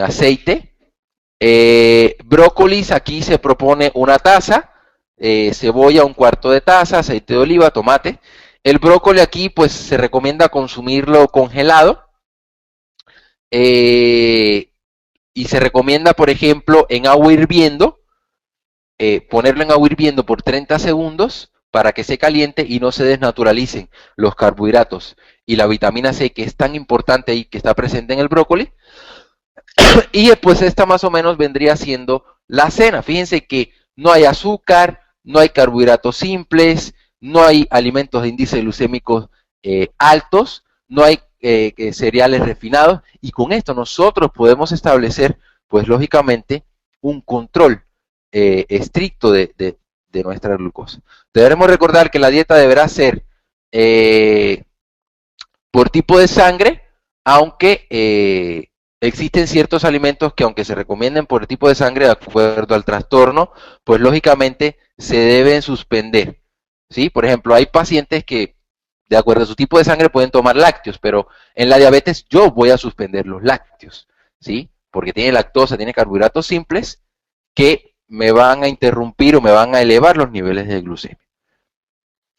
Speaker 1: aceite. Brócolis, aquí se propone una taza, cebolla 1/4 de taza, aceite de oliva, tomate. El brócoli aquí pues se recomienda consumirlo congelado, y se recomienda, por ejemplo, en agua hirviendo, ponerlo en agua hirviendo por 30 segundos para que se caliente y no se desnaturalicen los carbohidratos y la vitamina C, que es tan importante y que está presente en el brócoli. Y pues esta más o menos vendría siendo la cena. Fíjense que no hay azúcar, no hay carbohidratos simples, no hay alimentos de índice glucémico altos, no hay cereales refinados, y con esto nosotros podemos establecer, pues lógicamente, un control estricto de nuestra glucosa. Deberemos recordar que la dieta deberá ser por tipo de sangre, aunque existen ciertos alimentos que aunque se recomienden por el tipo de sangre de acuerdo al trastorno, pues lógicamente se deben suspender, ¿sí? Por ejemplo, hay pacientes que de acuerdo a su tipo de sangre pueden tomar lácteos, pero en la diabetes yo voy a suspender los lácteos, ¿sí? Porque tiene lactosa, tiene carbohidratos simples que me van a interrumpir o me van a elevar los niveles de glucemia.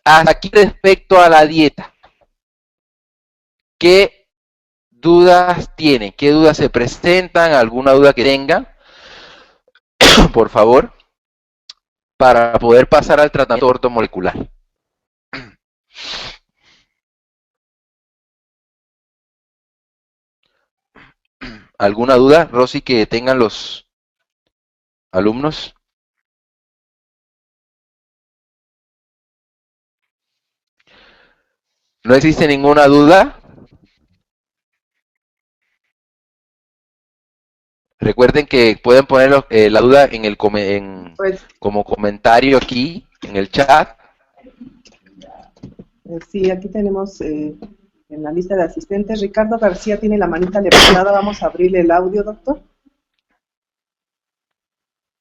Speaker 1: Hasta aquí respecto a la dieta. ¿Qué dudas tienen? ¿Qué dudas se presentan? ¿Alguna duda que tengan? Por favor, para poder pasar al tratamiento ortomolecular. ¿Alguna duda, Rosy, que tengan los alumnos? ¿No existe ninguna duda? Recuerden que pueden poner la duda en el
Speaker 2: Pues,
Speaker 1: como comentario aquí en el chat.
Speaker 2: sí, aquí tenemos en la lista de asistentes, Ricardo García tiene la manita levantada, vamos a abrirle el audio, doctor.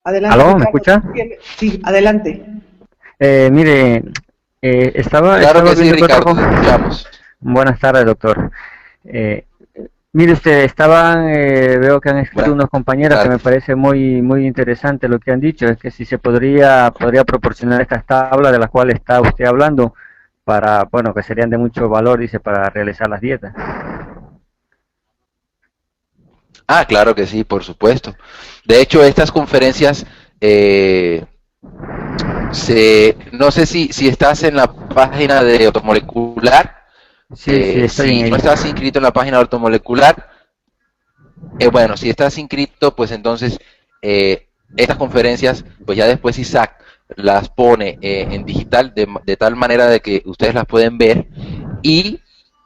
Speaker 2: Adelante,
Speaker 3: ¿Aló? ¿Me
Speaker 2: Ricardo.
Speaker 3: escucha?
Speaker 2: Sí, adelante.
Speaker 3: Mire, estaba
Speaker 1: Claro que sí,
Speaker 3: viendo
Speaker 1: Ricardo,
Speaker 3: cuatro.
Speaker 1: te escuchamos.
Speaker 3: Buenas tardes, doctor. Mire usted, veo que han escrito unos compañeros que me parece muy interesante lo que han dicho, es que si se podría proporcionar estas tablas de las cuales está usted hablando para, bueno, que serían de mucho valor, dice, para realizar las dietas.
Speaker 1: Ah, claro que sí, por supuesto. De hecho, estas conferencias, no sé si estás en la página de Automolecular.
Speaker 3: Sí, estoy en
Speaker 1: Si no
Speaker 3: ella.
Speaker 1: estás inscrito en la página de Automolecular, bueno, si estás inscrito, pues entonces estas conferencias, pues ya después Isaac las pone en digital de tal manera de que ustedes las pueden ver y,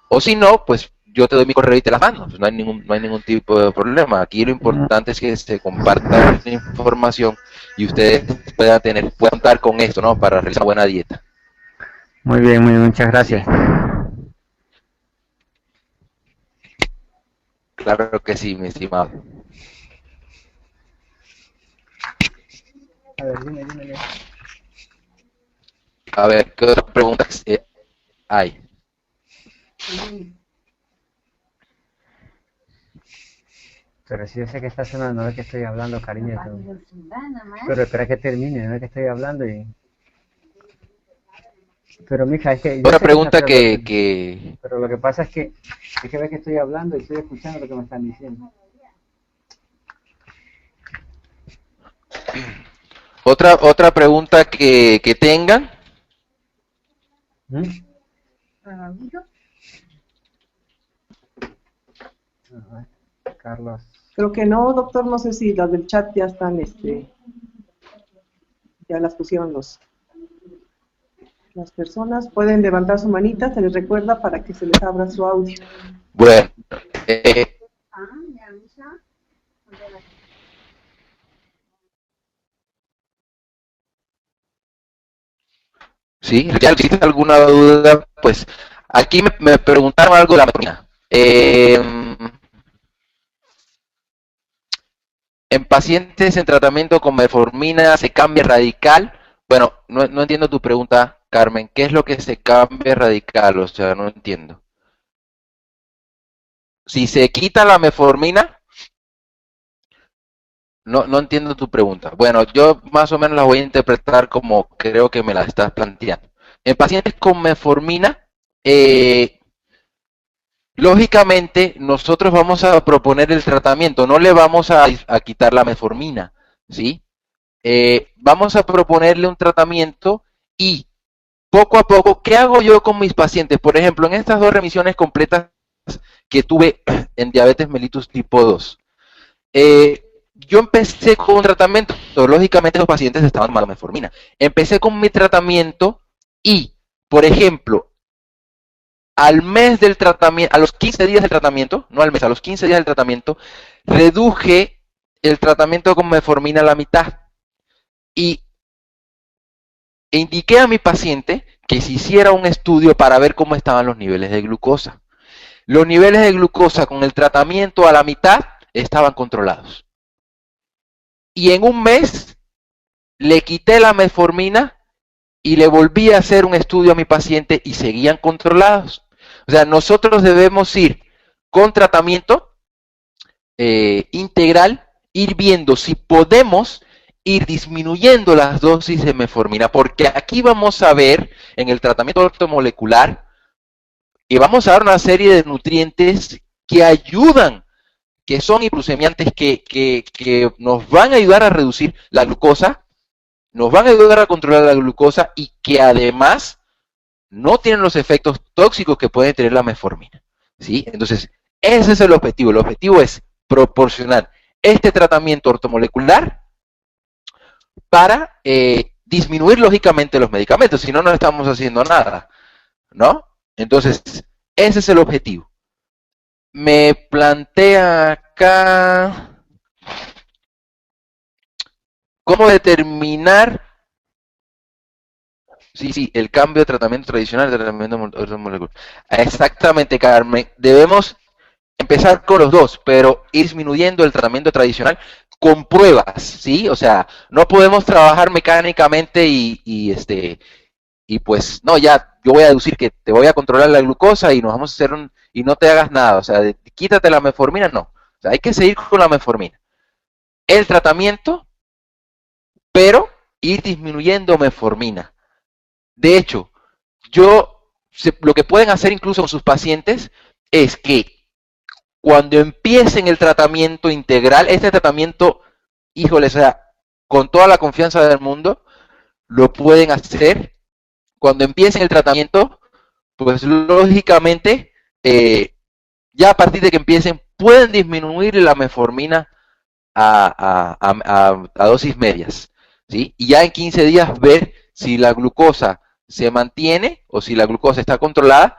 Speaker 1: o si no, pues yo te doy mi correo y te las mando. Pues no hay ningún tipo de problema. Aquí lo importante es que se comparta la información y ustedes puedan contar con esto, ¿no? Para realizar una buena dieta.
Speaker 3: Muy bien, muchas gracias.
Speaker 1: Sí. Claro que sí, mi estimado.
Speaker 3: A ver, dime.
Speaker 1: A ver, ¿qué otras preguntas hay?
Speaker 3: Pero si yo sé que está sonando, no es que estoy hablando, cariño. Pero espera que termine, no es que estoy hablando y... Pero mija, es que...
Speaker 1: Otra pregunta que...
Speaker 3: Pero lo que pasa es que ves que estoy hablando y estoy escuchando lo que me están diciendo.
Speaker 1: Otra pregunta que tengan.
Speaker 3: Carlos.
Speaker 2: Creo que no, doctor, no sé si las del chat ya están, ya las pusieron las personas. Pueden levantar su manita, se les recuerda para que se les abra su audio.
Speaker 1: Bueno, sí, ya existe alguna duda, pues aquí me preguntaron algo de la metformina. En pacientes en tratamiento con metformina se cambia radical. Bueno, no entiendo tu pregunta, Carmen. ¿Qué es lo que se cambia radical? O sea, no entiendo. Si se quita la metformina, no entiendo tu pregunta. Bueno, yo más o menos la voy a interpretar como creo que me la estás planteando. En pacientes con metformina, lógicamente nosotros vamos a proponer el tratamiento, no le vamos a quitar la metformina, ¿sí? Vamos a proponerle un tratamiento y poco a poco, ¿qué hago yo con mis pacientes? Por ejemplo, en estas 2 remisiones completas que tuve en diabetes mellitus tipo 2, yo empecé con un tratamiento, lógicamente los pacientes estaban tomando metformina. Empecé con mi tratamiento y, por ejemplo, al mes del tratamiento, a los 15 días del tratamiento, no al mes, a los 15 días del tratamiento, reduje el tratamiento con metformina a la mitad. Y indiqué a mi paciente que se hiciera un estudio para ver cómo estaban los niveles de glucosa. Los niveles de glucosa con el tratamiento a la mitad estaban controlados. Y en un mes le quité la metformina y le volví a hacer un estudio a mi paciente y seguían controlados. O sea, nosotros debemos ir con tratamiento integral, ir viendo si podemos ir disminuyendo las dosis de metformina, porque aquí vamos a ver en el tratamiento ortomolecular que vamos a dar una serie de nutrientes que ayudan, que son hipoglucemiantes, que nos van a ayudar a reducir la glucosa, nos van a ayudar a controlar la glucosa y que además no tienen los efectos tóxicos que puede tener la metformina, ¿sí? Entonces, ese es el objetivo. El objetivo es proporcionar este tratamiento ortomolecular para disminuir lógicamente los medicamentos, si no, no estamos haciendo nada, ¿no? Entonces, ese es el objetivo. Me plantea acá cómo determinar, sí, el cambio de tratamiento tradicional de tratamiento ortomolecular. Exactamente, Carmen, debemos empezar con los dos, pero ir disminuyendo el tratamiento tradicional con pruebas, ¿sí? O sea, no podemos trabajar mecánicamente y pues, no, ya, yo voy a deducir que te voy a controlar la glucosa y nos vamos a hacer y no te hagas nada, o sea, quítate la metformina, no. O sea, hay que seguir con la metformina. El tratamiento, pero ir disminuyendo metformina. De hecho, lo que pueden hacer incluso con sus pacientes es que cuando empiecen el tratamiento integral, este tratamiento, híjole, o sea, con toda la confianza del mundo, lo pueden hacer. Cuando empiecen el tratamiento, pues lógicamente, ya a partir de que empiecen, pueden disminuir la metformina a dosis medias, ¿sí? Y ya en 15 días ver si la glucosa se mantiene o si la glucosa está controlada.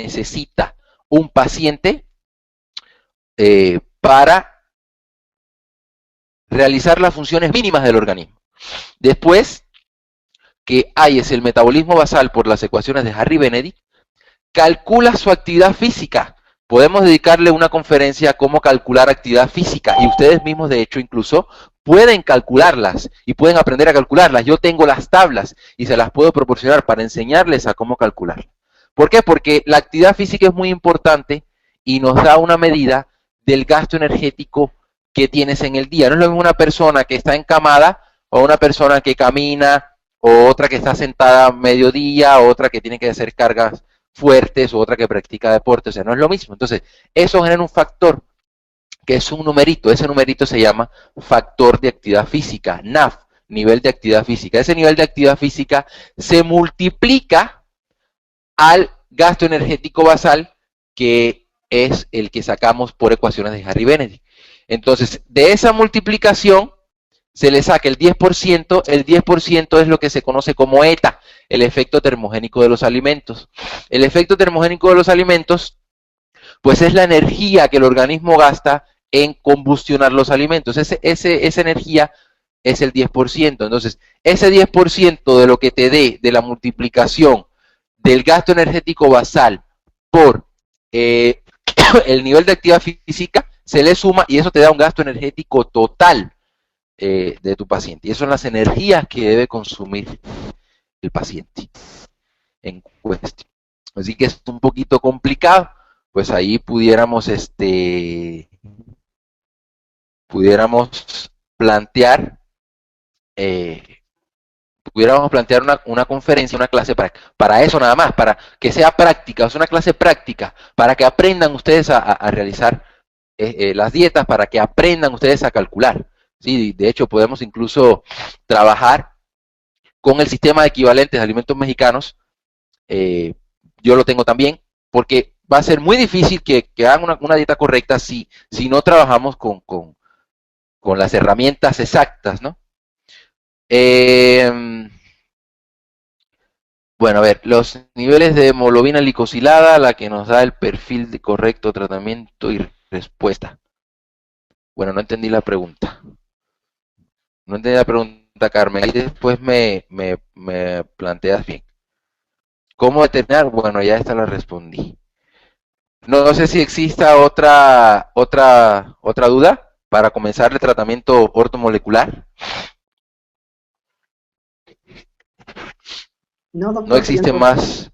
Speaker 1: Necesita un paciente para realizar las funciones mínimas del organismo. Después, que hay es el metabolismo basal por las ecuaciones de Harry-Benedict, calcula su actividad física. Podemos dedicarle una conferencia a cómo calcular actividad física y ustedes mismos, de hecho, incluso pueden calcularlas y pueden aprender a calcularlas. Yo tengo las tablas y se las puedo proporcionar para enseñarles a cómo calcular. ¿Por qué? Porque la actividad física es muy importante y nos da una medida del gasto energético que tienes en el día. No es lo mismo una persona que está encamada o una persona que camina o otra que está sentada a mediodía, o otra que tiene que hacer cargas fuertes, o otra que practica deporte. O sea, no es lo mismo. Entonces, eso genera un factor que es un numerito. Ese numerito se llama factor de actividad física, NAF, nivel de actividad física. Ese nivel de actividad física se multiplica al gasto energético basal, que es el que sacamos por ecuaciones de Harry-Benedict. Entonces, de esa multiplicación se le saca el 10% es lo que se conoce como ETA, el efecto termogénico de los alimentos. El efecto termogénico de los alimentos, pues es la energía que el organismo gasta en combustionar los alimentos. Esa energía es el 10%. Entonces, ese 10% de lo que te dé de la multiplicación del gasto energético basal por el nivel de actividad física, se le suma y eso te da un gasto energético total de tu paciente. Y esas son las energías que debe consumir el paciente en cuestión. Así que es un poquito complicado, pues ahí pudiéramos plantear una conferencia, una clase para eso nada más, para que sea práctica, es una clase práctica, para que aprendan ustedes a realizar las dietas, para que aprendan ustedes a calcular. Sí, de hecho podemos incluso trabajar con el sistema de equivalentes de alimentos mexicanos. Yo lo tengo también, porque va a ser muy difícil que hagan una dieta correcta si no trabajamos con las herramientas exactas, ¿no? Bueno, a ver, los niveles de hemoglobina glicosilada, la que nos da el perfil de correcto tratamiento y respuesta. Bueno, no entendí la pregunta. No entendí la pregunta, Carmen. Ahí después me planteas bien. ¿Cómo determinar? Bueno, ya esta la respondí. No sé si exista otra duda para comenzar el tratamiento ortomolecular.
Speaker 2: No, doctor,
Speaker 1: No existe más.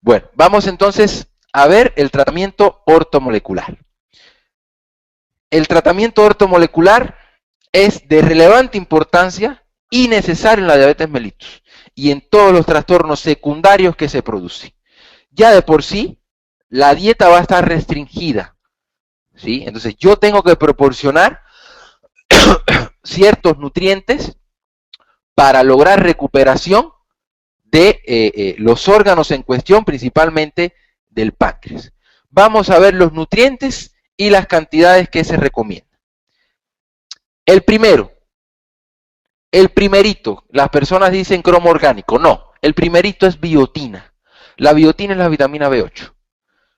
Speaker 1: Bueno, vamos entonces a ver el tratamiento ortomolecular. El tratamiento ortomolecular es de relevante importancia y necesario en la diabetes mellitus y en todos los trastornos secundarios que se producen. Ya de por sí, la dieta va a estar restringida, ¿sí? Entonces yo tengo que proporcionar ciertos nutrientes para lograr recuperación de los órganos en cuestión, principalmente del páncreas. Vamos a ver los nutrientes y las cantidades que se recomiendan. El primerito, las personas dicen cromo orgánico, no, el primerito es biotina. La biotina es la vitamina B8.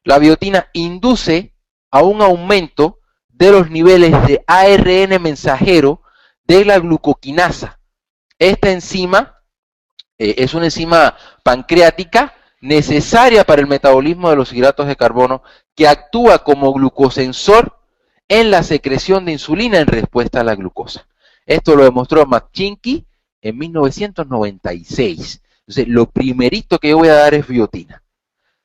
Speaker 1: La biotina induce a un aumento de los niveles de ARN mensajero de la glucoquinasa. Esta enzima es una enzima pancreática necesaria para el metabolismo de los hidratos de carbono que actúa como glucosensor en la secreción de insulina en respuesta a la glucosa. Esto lo demostró McChinky en 1996. Entonces, lo primerito que yo voy a dar es biotina.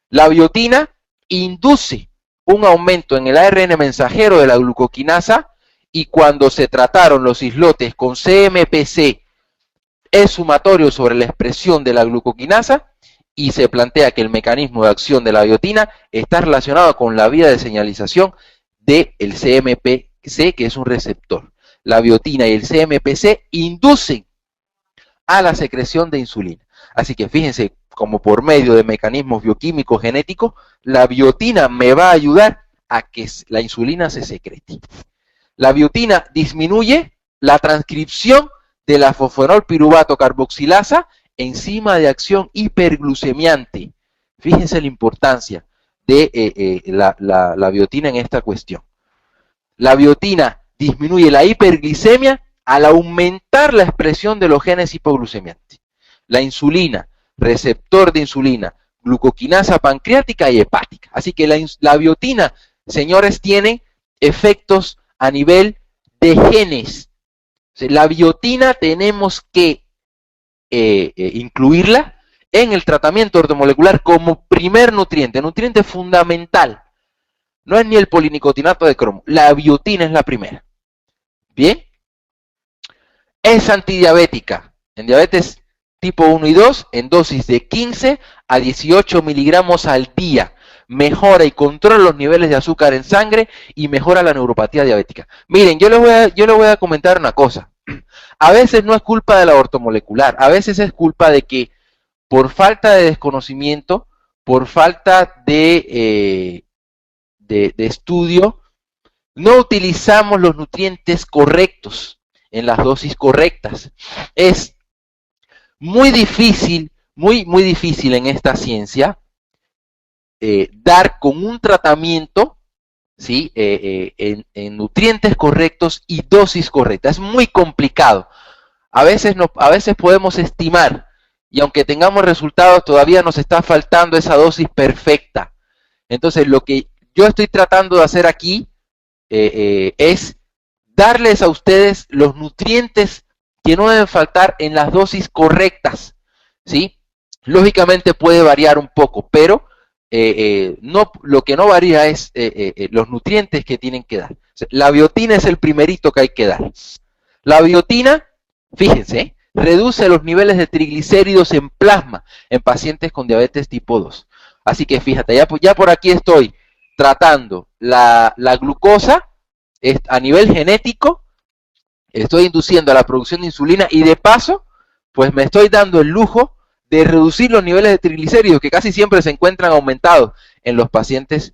Speaker 1: La biotina induce un aumento en el ARN mensajero de la glucoquinasa y cuando se trataron los islotes con CMPC es sumatorio sobre la expresión de la glucoquinasa y se plantea que el mecanismo de acción de la biotina está relacionado con la vía de señalización del CMPC, que es un receptor. La biotina y el CMPC inducen a la secreción de insulina. Así que fíjense, como por medio de mecanismos bioquímicos genéticos, la biotina me va a ayudar a que la insulina se secrete. La biotina disminuye la transcripción de la fosfonolpiruvato carboxilasa, enzima de acción hiperglucemiante. Fíjense la importancia de la biotina en esta cuestión. La biotina disminuye la hiperglicemia al aumentar la expresión de los genes hipoglucemiantes. La insulina, receptor de insulina, glucoquinasa pancreática y hepática. Así que la biotina, señores, tiene efectos a nivel de genes. La biotina tenemos que incluirla en el tratamiento ortomolecular como primer nutriente fundamental. No es ni el polinicotinato de cromo, la biotina es la primera. Bien, es antidiabética. En diabetes tipo 1 y 2, en dosis de 15 a 18 miligramos al día. Mejora y controla los niveles de azúcar en sangre y mejora la neuropatía diabética. Miren, yo les voy a comentar una cosa. A veces no es culpa de la ortomolecular, a veces es culpa de que por falta de desconocimiento, por falta de estudio, no utilizamos los nutrientes correctos en las dosis correctas. Es muy difícil, muy difícil en esta ciencia dar con un tratamiento, ¿sí? En nutrientes correctos y dosis correcta. Es muy complicado. A veces podemos estimar y aunque tengamos resultados todavía nos está faltando esa dosis perfecta. Entonces lo que yo estoy tratando de hacer aquí es darles a ustedes los nutrientes que no deben faltar en las dosis correctas, ¿sí? Lógicamente puede variar un poco, pero lo que no varía es los nutrientes que tienen que dar. O sea, la biotina es el primerito que hay que dar. La biotina, fíjense, reduce los niveles de triglicéridos en plasma en pacientes con diabetes tipo 2. Así que fíjate, ya por aquí estoy tratando la glucosa a nivel genético estoy induciendo a la producción de insulina y de paso, pues me estoy dando el lujo de reducir los niveles de triglicéridos que casi siempre se encuentran aumentados en los pacientes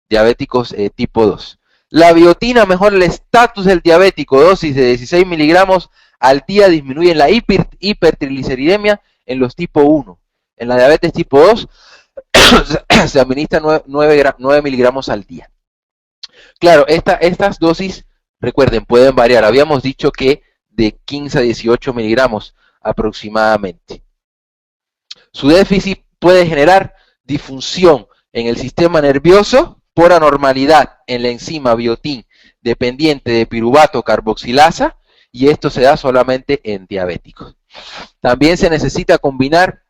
Speaker 1: diabéticos tipo 2. La biotina mejora el estatus del diabético, dosis de 16 miligramos al día disminuye la hipertrigliceridemia en los tipo 1. En la diabetes tipo 2 se administra 9 miligramos al día. Claro, estas dosis, recuerden, pueden variar. Habíamos dicho que de 15 a 18 miligramos aproximadamente. Su déficit puede generar disfunción en el sistema nervioso por anormalidad en la enzima biotin dependiente de piruvato carboxilasa, y esto se da solamente en diabéticos. También se necesita combinar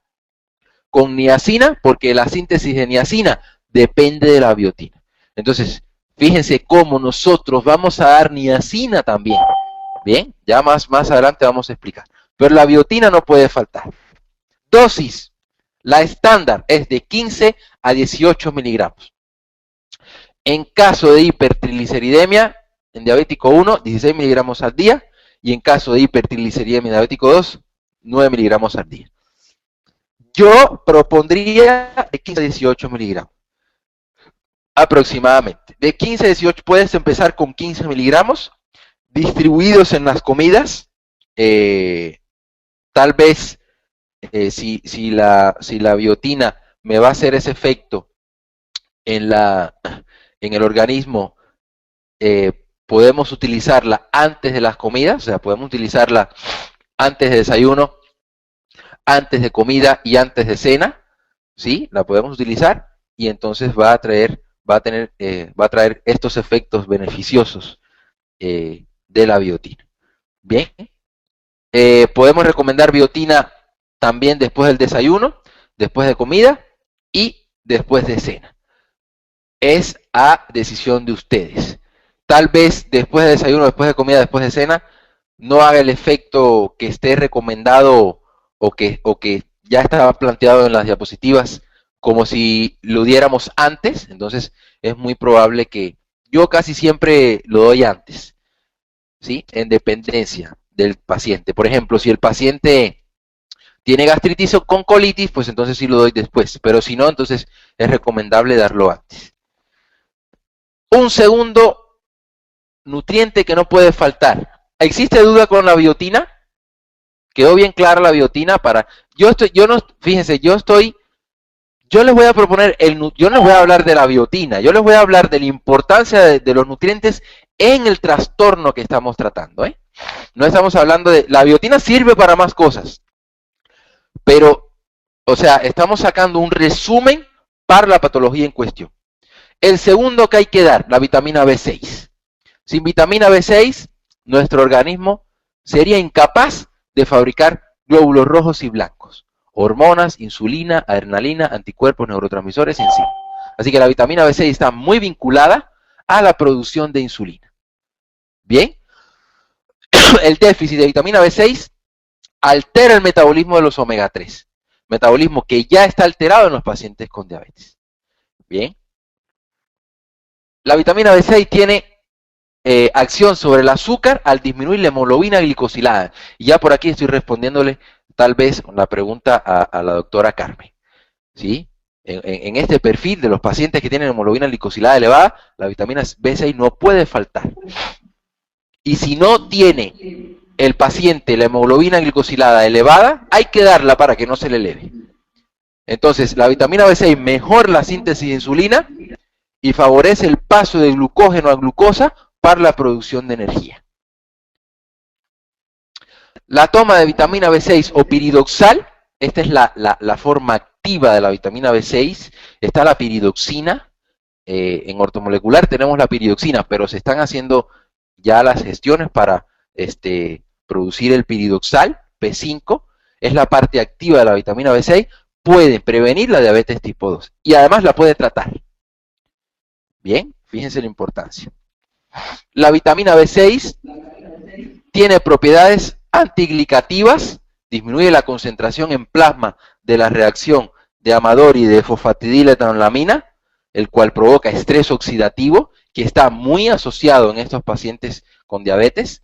Speaker 1: con niacina, porque la síntesis de niacina depende de la biotina. Entonces, fíjense cómo nosotros vamos a dar niacina también. Bien, ya más adelante vamos a explicar. Pero la biotina no puede faltar. Dosis, la estándar es de 15 a 18 miligramos. En caso de hipertrigliceridemia, en diabético 1, 16 miligramos al día. Y en caso de hipertrigliceridemia en diabético 2, 9 miligramos al día. Yo propondría de 15 a 18 miligramos. Aproximadamente. De 15 a 18 puedes empezar con 15 miligramos distribuidos en las comidas. Tal vez si la biotina me va a hacer ese efecto en el organismo, podemos utilizarla antes de las comidas, o sea, podemos utilizarla antes de desayuno, antes de comida y antes de cena, ¿sí? La podemos utilizar y entonces va a traer estos efectos beneficiosos de la biotina. Bien, podemos recomendar biotina también después del desayuno, después de comida y después de cena. Es a decisión de ustedes. Tal vez después de desayuno, después de comida, después de cena, no haga el efecto que esté recomendado o que ya estaba planteado en las diapositivas, como si lo diéramos antes. Entonces es muy probable que yo casi siempre lo doy antes, ¿sí? En dependencia del paciente. Por ejemplo, si el paciente tiene gastritis con colitis, pues entonces sí lo doy después, pero si no, entonces es recomendable darlo antes. Un segundo nutriente que no puede faltar. ¿Existe duda con la biotina? ¿Quedó bien clara la biotina? Fíjense, yo les voy a proponer, yo no les voy a hablar de la biotina, yo les voy a hablar de la importancia de los nutrientes en el trastorno que estamos tratando, ¿eh? No estamos hablando de, la biotina sirve para más cosas, pero, o sea, estamos sacando un resumen para la patología en cuestión. El segundo que hay que dar, la vitamina B6. Sin vitamina B6, nuestro organismo sería incapaz de fabricar glóbulos rojos y blancos, hormonas, insulina, adrenalina, anticuerpos, neurotransmisores y enzimas. Así que la vitamina B6 está muy vinculada a la producción de insulina. Bien, el déficit de vitamina B6 altera el metabolismo de los omega 3, metabolismo que ya está alterado en los pacientes con diabetes. Bien, la vitamina B6 tiene acción sobre el azúcar al disminuir la hemoglobina glicosilada. Y ya por aquí estoy respondiéndole tal vez la pregunta a la doctora Carmen. ¿Sí? En este perfil de los pacientes que tienen hemoglobina glicosilada elevada, la vitamina B6 no puede faltar. Y si no tiene el paciente la hemoglobina glicosilada elevada, hay que darla para que no se le eleve. Entonces, la vitamina B6 mejora la síntesis de insulina y favorece el paso de glucógeno a glucosa para la producción de energía. La toma de vitamina B6 o piridoxal, esta es la forma activa de la vitamina B6, está la piridoxina, en ortomolecular tenemos la piridoxina, pero se están haciendo ya las gestiones para producir el piridoxal, P5, es la parte activa de la vitamina B6, puede prevenir la diabetes tipo 2 y además la puede tratar. Bien, fíjense la importancia. La vitamina B6 tiene propiedades antiglicativas, disminuye la concentración en plasma de la reacción de Amadori de fosfatidiletolamina, el cual provoca estrés oxidativo, que está muy asociado en estos pacientes con diabetes.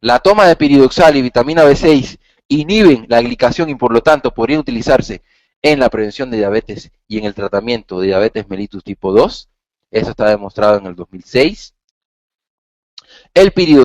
Speaker 1: la toma de piridoxal y vitamina B6 inhiben la glicación y por lo tanto podrían utilizarse en la prevención de diabetes y en el tratamiento de diabetes mellitus tipo 2. Eso está demostrado en el 2006. El piridoxal